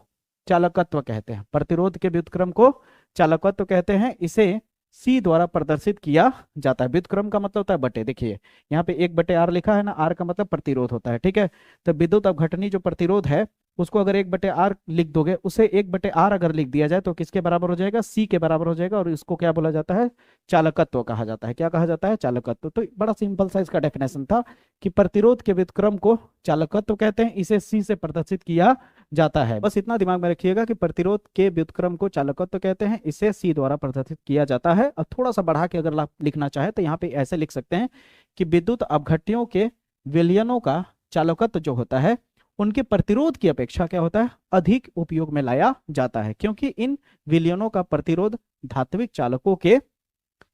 चालकत्व कहते हैं। प्रतिरोध के व्युत्क्रम को चालकत्व कहते हैं। इसे सी द्वारा प्रदर्शित किया जाता है। व्युत्क्रम का मतलब होता है बटे, देखिए यहाँ पे 1/R लिखा है ना, आर का मतलब प्रतिरोध होता है, ठीक है। तो विद्युत अपघटनी जो प्रतिरोध है उसको अगर 1/R लिख दोगे, उसे 1/R अगर लिख दिया जाए तो किसके बराबर हो जाएगा, सी के बराबर हो जाएगा। और इसको क्या बोला जाता है, चालकत्व कहा जाता है। क्या कहा जाता है, चालकत्व। तो बड़ा सिंपल सा इसका डेफिनेशन था कि प्रतिरोध के व्युत्क्रम को चालकत्व कहते हैं, इसे सी से प्रदर्शित किया जाता है। बस इतना दिमाग में रखिएगा कि प्रतिरोध के व्युत्क्रम को चालकत्व कहते हैं, इसे सी द्वारा प्रदर्शित किया जाता है। और थोड़ा सा बढ़ा के अगर आप लिखना चाहे तो यहाँ पे ऐसे लिख सकते हैं कि विद्युत अपघट्यों के विलयनों का चालकत्व जो होता है उनके प्रतिरोध की अपेक्षा क्या होता है, अधिक उपयोग में लाया जाता है, क्योंकि इन विलयनों का प्रतिरोध धात्विक चालकों के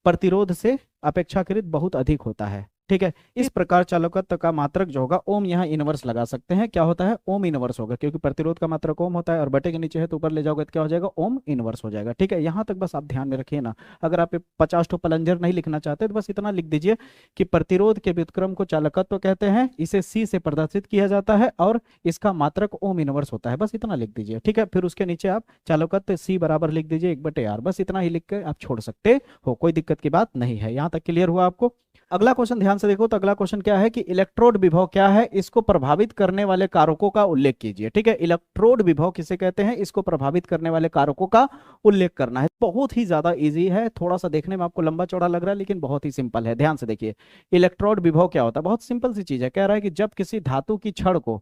प्रतिरोध से अपेक्षाकृत बहुत अधिक होता है, ठीक है। इस प्रकार चालकत्व का मात्रक जो होगा, ओम यहाँ इनवर्स लगा सकते हैं। क्या होता है, ओम इनवर्स होगा, क्योंकि प्रतिरोध का मात्रक ओम होता है और बटे के नीचे है तो ऊपर ले जाओगे तो क्या हो जाएगा, ओम इनवर्स हो जाएगा, ठीक है। यहाँ तक बस आप ध्यान में रखिए ना। अगर आप 50 ठो प्लंजर नहीं लिखना चाहते तो बस इतना लिख दीजिए कि प्रतिरोध के व्युत्क्रम को चालकत्व कहते हैं, इसे सी से प्रदर्शित किया जाता है और इसका मात्रक ओम इनवर्स होता है। बस इतना लिख दीजिए, ठीक है। फिर उसके नीचे आप चालकत्व सी बराबर लिख दीजिए 1/R। बस इतना ही लिख के आप छोड़ सकते हो, कोई दिक्कत की बात नहीं है। यहाँ तक क्लियर हुआ आपको। अगला क्वेश्चन ध्यान से देखो। तो अगला क्वेश्चन क्या है कि इलेक्ट्रोड विभव क्या है, इसको प्रभावित करने वाले कारकों का उल्लेख कीजिए, ठीक है। इलेक्ट्रोड विभव किसे कहते हैं, इसको प्रभावित करने वाले कारकों का उल्लेख करना है। बहुत ही ज्यादा इजी है, थोड़ा सा देखने में आपको लंबा चौड़ा लग रहा है लेकिन बहुत ही सिंपल है। ध्यान से देखिए, इलेक्ट्रोड विभव क्या होता है, बहुत सिंपल सी चीज है। कह रहा है कि जब किसी धातु की छड़ को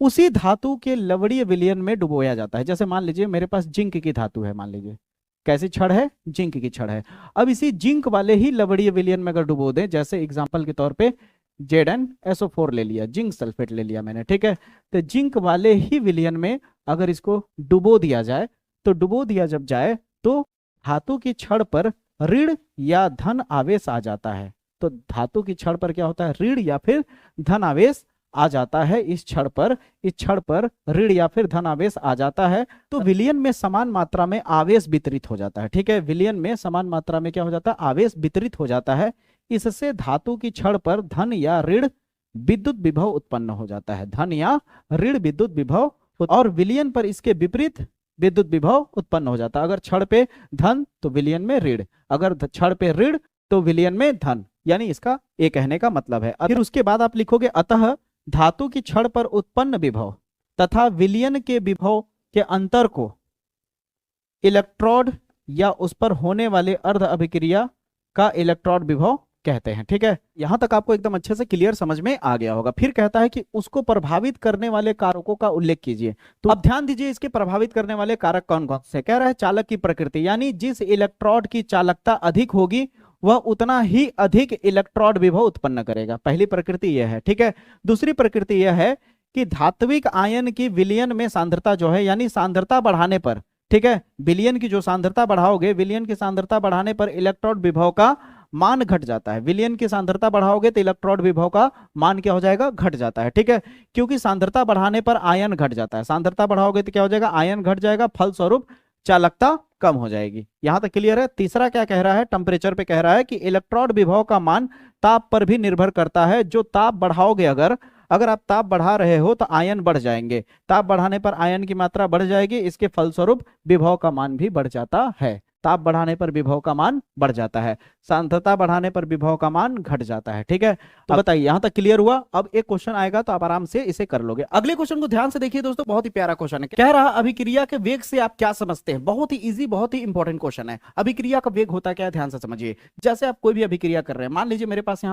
उसी धातु के लवणीय विलयन में डुबोया जाता है। जैसे मान लीजिए मेरे पास जिंक की धातु है, मान लीजिए कैसी छड़ है, जिंक की छड़ है। अब इसी जिंक वाले ही लवणीय विलयन में अगर डुबो दें, जैसे एग्जांपल के तौर पे ZnSO4 ले लिया, जिंक सल्फेट ले लिया मैंने, ठीक है। तो जिंक वाले ही विलयन में अगर इसको डुबो दिया जाए, तो डुबो दिया जब जाए तो धातु की छड़ पर ऋण या धन आवेश आ जाता है। तो धातु की छड़ पर क्या होता है, ऋण या फिर धन आवेश आ जाता है। इस छड़ पर ऋण या फिर धन आवेश आ जाता है तो विलयन में समान मात्रा में आवेश वितरित हो जाता है, ठीक है। विलयन में समान मात्रा में क्या हो जाता है, आवेश वितरित हो जाता है। इससे धातु की छड़ पर धन या ऋण विद्युत विभव उत्पन्न हो जाता है, धन या ऋण विद्युत विभव। और विलयन पर इसके विपरीत विद्युत विभव उत्पन्न हो जाता है। अगर छड़ पे धन तो विलयन में ऋण, अगर छड़ पे ऋण तो विलयन में धन। यानी इसका ये कहने का मतलब है। फिर उसके बाद आप लिखोगे अतः धातु की छड़ पर उत्पन्न विभव तथा विलयन के विभव के अंतर को इलेक्ट्रोड या उस पर होने वाले अर्ध अभिक्रिया का इलेक्ट्रोड विभव कहते हैं। ठीक है, यहां तक आपको एकदम अच्छे से क्लियर समझ में आ गया होगा। फिर कहता है कि उसको प्रभावित करने वाले कारकों का उल्लेख कीजिए। तो अब ध्यान दीजिए इसके प्रभावित करने वाले कारक कौन कौन से। कह रहा है चालक की प्रकृति, यानी जिस इलेक्ट्रोड की चालकता अधिक होगी वह उतना ही अधिक इलेक्ट्रोड विभव उत्पन्न करेगा। पहली प्रकृति यह है। ठीक है, दूसरी प्रकृति यह है कि धात्विक आयन की विलयन में सांद्रता जो है, यानी सांद्रता बढ़ाने पर, ठीक है, विलयन की जो सांद्रता बढ़ाओगे, विलयन की सांद्रता बढ़ाने पर इलेक्ट्रोड विभव का मान घट जाता है। विलयन की सांद्रता बढ़ाओगे तो इलेक्ट्रोड विभव का मान क्या हो जाएगा, घट जाता है। ठीक है, क्योंकि सांद्रता बढ़ाने पर आयन घट जाता है, सांद्रता बढ़ाओगे तो क्या हो जाएगा, आयन घट जाएगा, फलस्वरूप चालकता कम हो जाएगी। यहां तक क्लियर है। तीसरा क्या कह रहा है, टेम्परेचर पे कह रहा है कि इलेक्ट्रोड विभव का मान ताप पर भी निर्भर करता है। जो ताप बढ़ाओगे, अगर आप ताप बढ़ा रहे हो तो आयन बढ़ जाएंगे, ताप बढ़ाने पर आयन की मात्रा बढ़ जाएगी, इसके फलस्वरूप विभव का मान भी बढ़ जाता है। ताप बढ़ाने पर विभव का मान बढ़ जाता है, सांद्रता बढ़ाने पर विभव का मान घट जाता है। ठीक है, तो बताइए यहां तक क्लियर हुआ। अब एक क्वेश्चन आएगा तो आप आराम से इसे कर लोगे। अगले क्वेश्चन को ध्यान से देखिए दोस्तों, बहुत ही प्यारा क्वेश्चन है। कह रहा अभिक्रिया के वेग से आप क्या समझते हैं। बहुत ही इजी, बहुत ही इंपॉर्टेंट क्वेश्चन है। अभिक्रिया का वेग होता क्या है, ध्यान से समझिए। जैसे आप कोई भी अभिक्रिया कर रहे हैं, मान लीजिए मेरे पास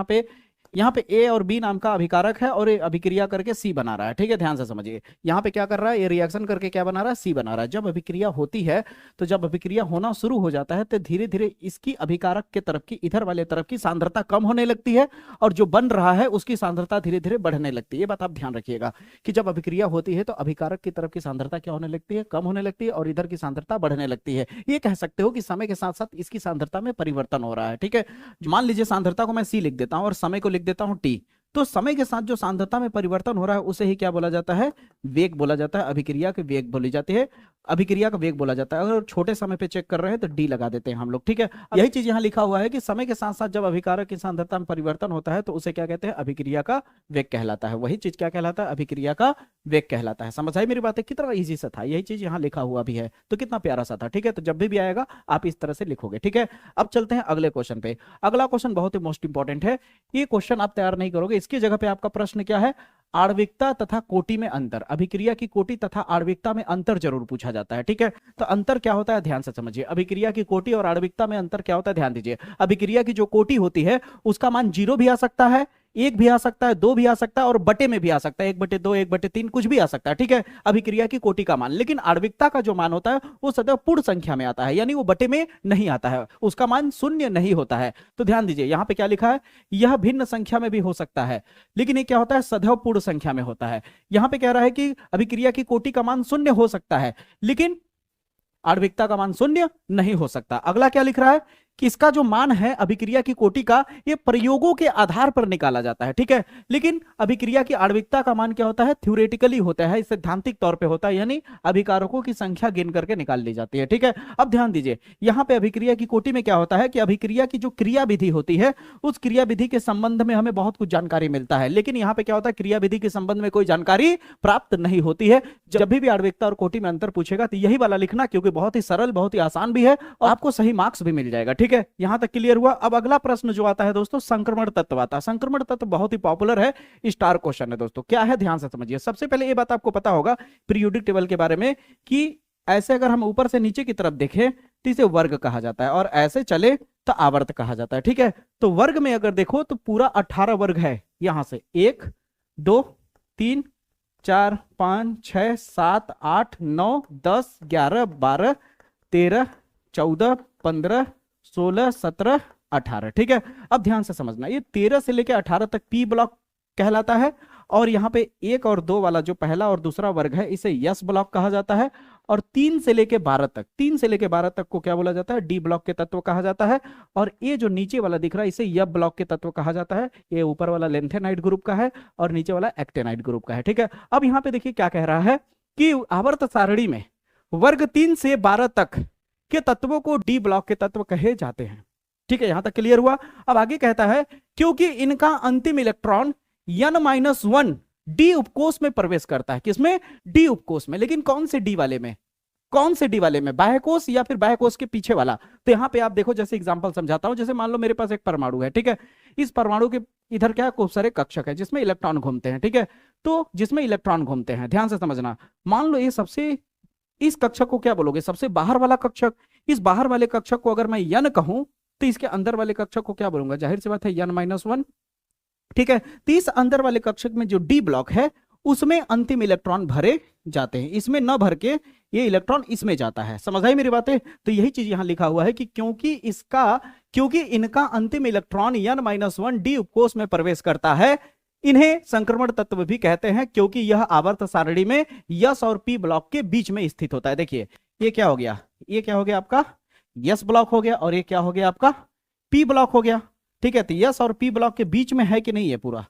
यहाँ पे ए और बी नाम का अभिकारक है और ये अभिक्रिया करके सी बना रहा है। ठीक है, ध्यान से समझिए। यहाँ पे क्या कर रहा है, ये रिएक्शन करके क्या बना रहा है, सी बना रहा है। जब अभिक्रिया होती है, तो जब अभिक्रिया होना शुरू हो जाता है तो धीरे धीरे इसकी अभिकारक के तरफ की, इधर वाले तरफ की सांद्रता कम होने लगती है और जो बन रहा है उसकी सांद्रता धीरे धीरे बढ़ने लगती है। ये बात आप ध्यान रखिएगा कि जब अभिक्रिया होती है तो अभिकारक की तरफ की सांद्रता क्या होने लगती है, कम होने लगती है और इधर की सांद्रता बढ़ने लगती है। ये कह सकते हो कि समय के साथ साथ इसकी सांद्रता में परिवर्तन हो रहा है। ठीक है, मान लीजिए सांद्रता को मैं सी लिख देता हूं और समय को लिख देता हूं टी, तो समय के साथ जो सांद्रता में परिवर्तन हो रहा है उसे ही क्या बोला जाता है, वेग बोला जाता है। अभिक्रिया के वेग बोली जाती है, अभिक्रिया का वेग बोला जाता है। अगर छोटे समय पे चेक कर रहे हैं तो डी लगा देते हैं हम लोग। ठीक है, यही चीज यहाँ लिखा हुआ है कि समय के साथ साथ जब अभिकारक की सांद्रता में परिवर्तन होता है तो उसे क्या कहते हैं, अभिक्रिया का वेग कहलाता है। वही चीज क्या कहलाता है, अभिक्रिया का वेग कहलाता है। समझ आई मेरी बात है, कितना इजी सा था, यही चीज यहाँ लिखा हुआ भी है, तो कितना प्यारा सा था। ठीक है, तो जब भी आएगा आप इस तरह से लिखोगे। ठीक है, अब चलते हैं अगले क्वेश्चन पे। अगला क्वेश्चन बहुत ही मोस्ट इंपॉर्टेंट है। ये क्वेश्चन आप तैयार नहीं करोगे, इसकी जगह पे आपका प्रश्न क्या है, आणविकता तथा कोटि में अंतर। अभिक्रिया की कोटि तथा आणविकता में अंतर जरूर पूछा जाता है। ठीक है, तो अंतर क्या होता है, ध्यान से समझिए। अभिक्रिया की कोटि और आणविकता में अंतर क्या होता है, ध्यान दीजिए। अभिक्रिया की जो कोटि होती है उसका मान 0 भी आ सकता है, 1 भी आ सकता है, 2 भी आ सकता है और बटे में भी आ सकता है, 1/2, 1/3 कुछ भी आ सकता है। ठीक है, अभिक्रिया की कोटि का मान। लेकिन आणविकता का जो मान होता है वो सदैव पूर्ण संख्या में आता है, यानी वो बटे में नहीं आता है, उसका मान 0 नहीं होता है। तो ध्यान दीजिए यहां पे क्या लिखा है, यह भिन्न संख्या में भी हो सकता है, लेकिन ये क्या होता है, सदैव पूर्ण संख्या में होता है। यहां पे कह रहा है कि अभिक्रिया की कोटि का मान 0 हो सकता है लेकिन आणविकता का मान 0 नहीं हो सकता। अगला क्या लिख रहा है कि इसका जो मान है अभिक्रिया की कोटि का, ये प्रयोगों के आधार पर निकाला जाता है। ठीक है, लेकिन अभिक्रिया की आणविकता का मान क्या होता है, थ्योरेटिकली होता है, सैद्धांतिक तौर पे होता है, यानी अभिकारकों की संख्या गिन करके निकाल ली जाती है। ठीक है, अब ध्यान दीजिए यहां पे अभिक्रिया की कोटि में क्या होता है कि अभिक्रिया की जो क्रिया विधि होती है उस क्रिया विधि के संबंध में हमें बहुत कुछ जानकारी मिलता है, लेकिन यहां पे क्या होता है, क्रिया विधि के संबंध में कोई जानकारी प्राप्त नहीं होती है। जब भी आणविकता और कोटि में अंतर पूछेगा तो यही वाला लिखना, क्योंकि बहुत ही सरल, बहुत ही आसान भी है और आपको सही मार्क्स भी मिल जाएगा। ठीक है, यहां तक क्लियर हुआ। अब अगला प्रश्न जो आता है दोस्तों, संक्रमण तत्व आता है। संक्रमण तत्व बहुत ही पॉपुलर है, स्टार क्वेश्चन है दोस्तों। क्या है, ध्यान से समझिए। सबसे पहले ये बात आपको पता होगा पीरियोडिक टेबल के बारे में कि ऐसे अगर हम ऊपर से नीचे की तरफ देखें तो इसे वर्ग कहा जाता है और ऐसे चले तो आवर्त कहा जाता है। ठीक है, तो वर्ग में अगर देखो तो पूरा 18 वर्ग है। यहां से 1 2 3 4 5 6 7 8 9 10 11 12 13 14 15 16 17 18। ठीक है, अब ध्यान से समझना, ये 13 से लेकर 18 तक पी ब्लॉक कहलाता है और यहाँ पे 1 और 2 वाला जो पहला और दूसरा वर्ग है इसे यस ब्लॉक कहा जाता है और 3 से लेकर 12 तक को क्या बोला जाता है, डी ब्लॉक के तत्व कहा जाता है। और ये जो नीचे वाला दिख रहा है इसे यब ब्लॉक के तत्व कहा जाता है। ये ऊपर वाला लेंथेनाइड ग्रुप का है और नीचे वाला एक्टेनाइड ग्रुप का है। ठीक है, अब यहाँ पे देखिए क्या कह रहा है कि आवर्त सारणी में वर्ग 3 से 12 तक के तत्वों को डी ब्लॉक के तत्व कहे जाते हैं। ठीक है, यहां तक क्लियर हुआ। अब आगे कहता है क्योंकि इनका अंतिम इलेक्ट्रॉन n-1 डी उपकोष में प्रवेश करता है। किसमें, डी उपकोष में। लेकिन कौन से डी वाले में, कौन से डी वाले में, बाह्य कोश या फिर बाह्य कोश के पीछे वाला। तो यहाँ पे आप देखो, जैसे एग्जांपल समझाता हूं, जैसे मान लो मेरे पास एक परमाणु है, ठीक है, इस परमाणु के इधर क्या है, खूब सारे कक्षक है जिसमें इलेक्ट्रॉन घूमते हैं, ठीक है, तो जिसमें इलेक्ट्रॉन घूमते हैं, ध्यान से समझना। मान लो ये सबसे, इस कक्षक को क्या बोलोगे, सबसे बाहर वाला कक्षक। इस बाहर वाले कक्षक को अगर मैं यन कहूं तो इसके अंदर वाले कक्षक को क्या बोलूंगा, जाहिर सी बात है n-1, ठीक है। तो इस अंदर वाले कक्षक में जो डी ब्लॉक है उसमें अंतिम इलेक्ट्रॉन भरे जाते हैं, इसमें न भर के ये इलेक्ट्रॉन इसमें जाता है। समझ आई मेरी बातें? तो यही चीज यहां लिखा हुआ है कि क्योंकि इनका अंतिम इलेक्ट्रॉन n-1 डी उपकोष में प्रवेश करता है, इन्हें संक्रमण तत्व भी कहते हैं, क्योंकि यह आवर्त सारणी में यस और पी ब्लॉक के बीच में स्थित होता है। देखिए ये क्या हो गया, ये क्या हो गया आपका यस ब्लॉक हो गया, और ये क्या हो गया आपका पी ब्लॉक हो गया, ठीक है। तो यस और पी ब्लॉक के बीच में है कि नहीं, ये पूरा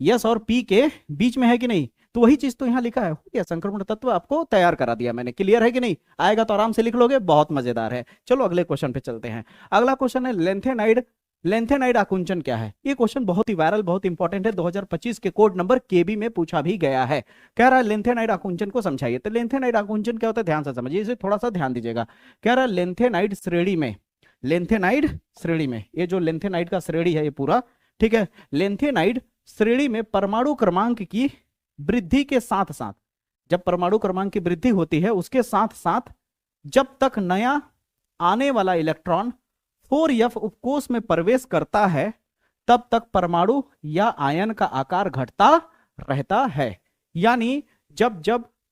यस और पी के बीच में है कि नहीं, तो वही चीज तो यहाँ लिखा है, हो गया संक्रमण तत्व आपको तैयार करा दिया मैंने। क्लियर है कि नहीं? आएगा तो आराम से लिख लोगे, बहुत मजेदार है। चलो अगले क्वेश्चन पे चलते हैं। अगला क्वेश्चन है लेंथेनाइड आकुंचन क्या है। ये क्वेश्चन बहुत ही वायरल, बहुत इंपॉर्टेंट है, 2025 के कोड नंबर केबी में पूछा भी गया है। कह रहा है लेंथेनाइड आकुंचन को समझाइए। तो लेंथेनाइड आकुंचन क्या होता है, ध्यान से समझिए, इसे थोड़ा सा ध्यान दीजिएगा। कह रहा है लेंथेनाइड श्रेणी में, ये जो लेंथेनाइड का श्रेणी है ये पूरा, ठीक है, लेंथेनाइड श्रेणी में परमाणु क्रमांक की वृद्धि के साथ साथ, जब परमाणु क्रमांक की वृद्धि होती है उसके साथ साथ जब तक नया आने वाला इलेक्ट्रॉन 4f उपकोष में प्रवेश करता है तब तक परमाणु या आयन का आकार घटता रहता है। यानी जब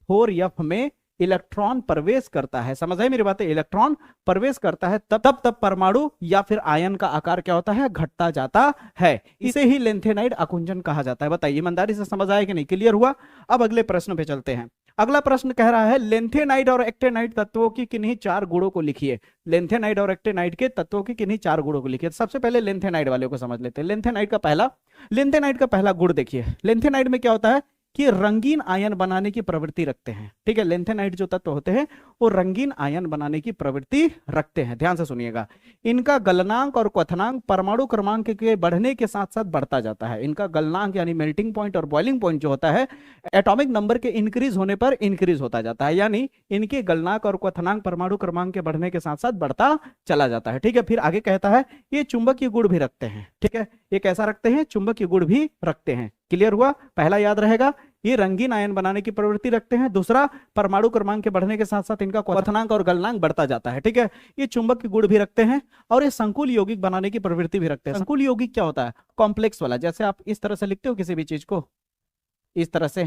4f में इलेक्ट्रॉन प्रवेश करता है, समझ आई मेरी बातें, इलेक्ट्रॉन प्रवेश करता है तब परमाणु या फिर आयन का आकार क्या होता है, घटता जाता है। इसे ही लेंथेनाइड आकुंचन कहा जाता है। बताइए ईमानदारी से समझ आया कि नहीं, क्लियर हुआ? अब अगले प्रश्न पे चलते हैं। अगला प्रश्न कह रहा है लेंथेनाइड और एक्टेनाइड तत्वों की किन्हीं 4 गुणों को लिखिए। लेंथेनाइड और एक्टेनाइड के तत्वों की किन्हीं 4 गुणों को लिखिए। सबसे पहले लेंथेनाइड वाले को समझ लेते हैं। लेंथेनाइड का पहला गुण देखिए, लेंथेनाइड में क्या होता है कि रंगीन आयन बनाने की प्रवृत्ति रखते हैं, ठीक है। लेंथेनाइड जो तत्व होते हैं वो रंगीन आयन बनाने की प्रवृत्ति रखते हैं, ध्यान से सुनिएगा। इनका गलनांक और क्वथनांक परमाणु क्रमांक के बढ़ने के साथ साथ बढ़ता जाता है। इनका गलनांक यानी मेल्टिंग पॉइंट और बॉइलिंग पॉइंट जो होता है एटॉमिक नंबर के इंक्रीज होने पर इंक्रीज होता जाता है, यानी इनके गलनांक और क्वथनांक परमाणु क्रमांक के बढ़ने के साथ साथ बढ़ता चला जाता है, ठीक है। फिर आगे कहता है ये चुंबकीय गुण भी रखते हैं, ठीक है। ये कैसा रखते हैं, चुंबकीय गुण भी रखते हैं। क्लियर हुआ? पहला याद रहेगा, ये रंगीन आयन बनाने की प्रवृत्ति रखते हैं। दूसरा, परमाणु क्रमांक के बढ़ने के साथ साथ इनका क्वथनांक और गलनांक बढ़ता जाता है, ठीक है। ये चुंबक के गुण भी रखते हैं और ये संकुल यौगिक बनाने की प्रवृत्ति भी रखते हैं। संकुल यौगिक क्या होता है, कॉम्प्लेक्स वाला, जैसे आप इस तरह से लिखते हो किसी भी चीज को इस तरह से,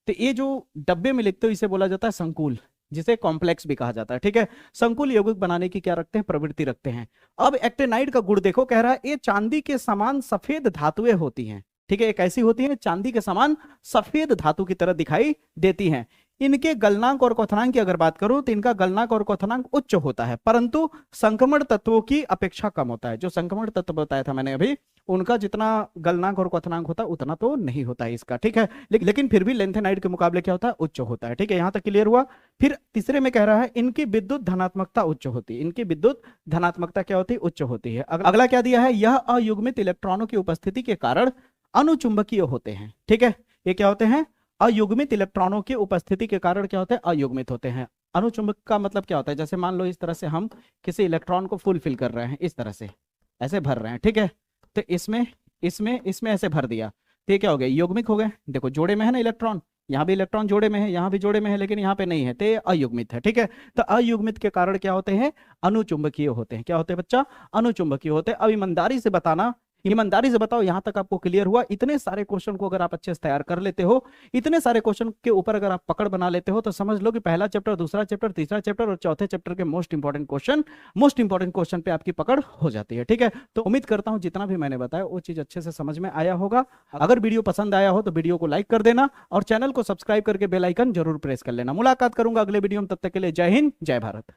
तो ये जो डब्बे में लिखते हो इसे बोला जाता है संकुल, जिसे कॉम्प्लेक्स भी कहा जाता है, ठीक है। संकुल यौगिक बनाने की क्या रखते हैं, प्रवृत्ति रखते हैं। अब एक्टेनाइड का गुण देखो, कह रहा है ये चांदी के समान सफेद धातुएं होती हैं, ठीक है। एक ऐसी होती है चांदी के समान सफेद धातु की तरह दिखाई देती हैं। इनके गलनांक और क्वथनांक की अगर बात करूं तो इनका गलनांक और क्वथनांक उच्च होता है, परंतु संक्रमण तत्वों की अपेक्षा कम होता है। जो संक्रमण तत्व बताया था मैंने अभी, उनका जितना गलनांक और क्वथनांक होता है उतना तो नहीं होता है इसका, ठीक है। लेकिन फिर भी लेंथेनाइड के मुकाबले क्या होता है, उच्च होता है, ठीक है। यहां तक क्लियर हुआ? फिर तीसरे में कह रहा है इनकी विद्युत धनात्मकता उच्च होती है। इनकी विद्युत धनात्मकता क्या होती है, उच्च होती है। अगला क्या दिया है, यह अयुग्मित इलेक्ट्रॉनों की उपस्थिति के कारण अनुचुंबकीय होते हैं, ठीक है। ये क्या होते हैं, अयुग्मित इलेक्ट्रॉनों की उपस्थिति के कारण क्या होते हैं, अयुग्मित होते हैं। अनुचुंबक का मतलब क्या होता है, जैसे मान लो इस तरह से हम किसी इलेक्ट्रॉन को फुलफिल कर रहे हैं, इस तरह से ऐसे भर रहे हैं, ठीक है। तो इसमें ऐसे भर दिया, तो ये क्या हो गया, युग्मिक हो गए। देखो जोड़े में है ना इलेक्ट्रॉन, यहाँ भी इलेक्ट्रॉन जोड़े में है, यहाँ भी जोड़े में है, लेकिन यहाँ पे नहीं है, तो ये अयुग्मित है, ठीक है। तो अयुग्मित के कारण क्या होते हैं, अनुचुंबकीय होते हैं। क्या होते हैं बच्चा, अनुचुंबकीय होते हैं। अब ईमानदारी से बताना, ईमानदारी से बताओ यहां तक आपको क्लियर हुआ? इतने सारे क्वेश्चन को अगर आप अच्छे से तैयार कर लेते हो, इतने सारे क्वेश्चन के ऊपर अगर आप पकड़ बना लेते हो, तो समझ लो कि पहला चैप्टर, दूसरा चैप्टर, तीसरा चैप्टर और चौथे चैप्टर के मोस्ट इंपॉर्टेंट क्वेश्चन पे आपकी पकड़ हो जाती है, ठीक है। तो उम्मीद करता हूं जितना भी मैंने बताया वो चीज अच्छे से समझ में आया होगा। अगर वीडियो पसंद आया हो तो वीडियो को लाइक कर देना और चैनल को सब्सक्राइब करके बेल आइकन जरूर प्रेस कर लेना। मुलाकात करूंगा अगले वीडियो में, तब तक के लिए जय हिंद, जय भारत।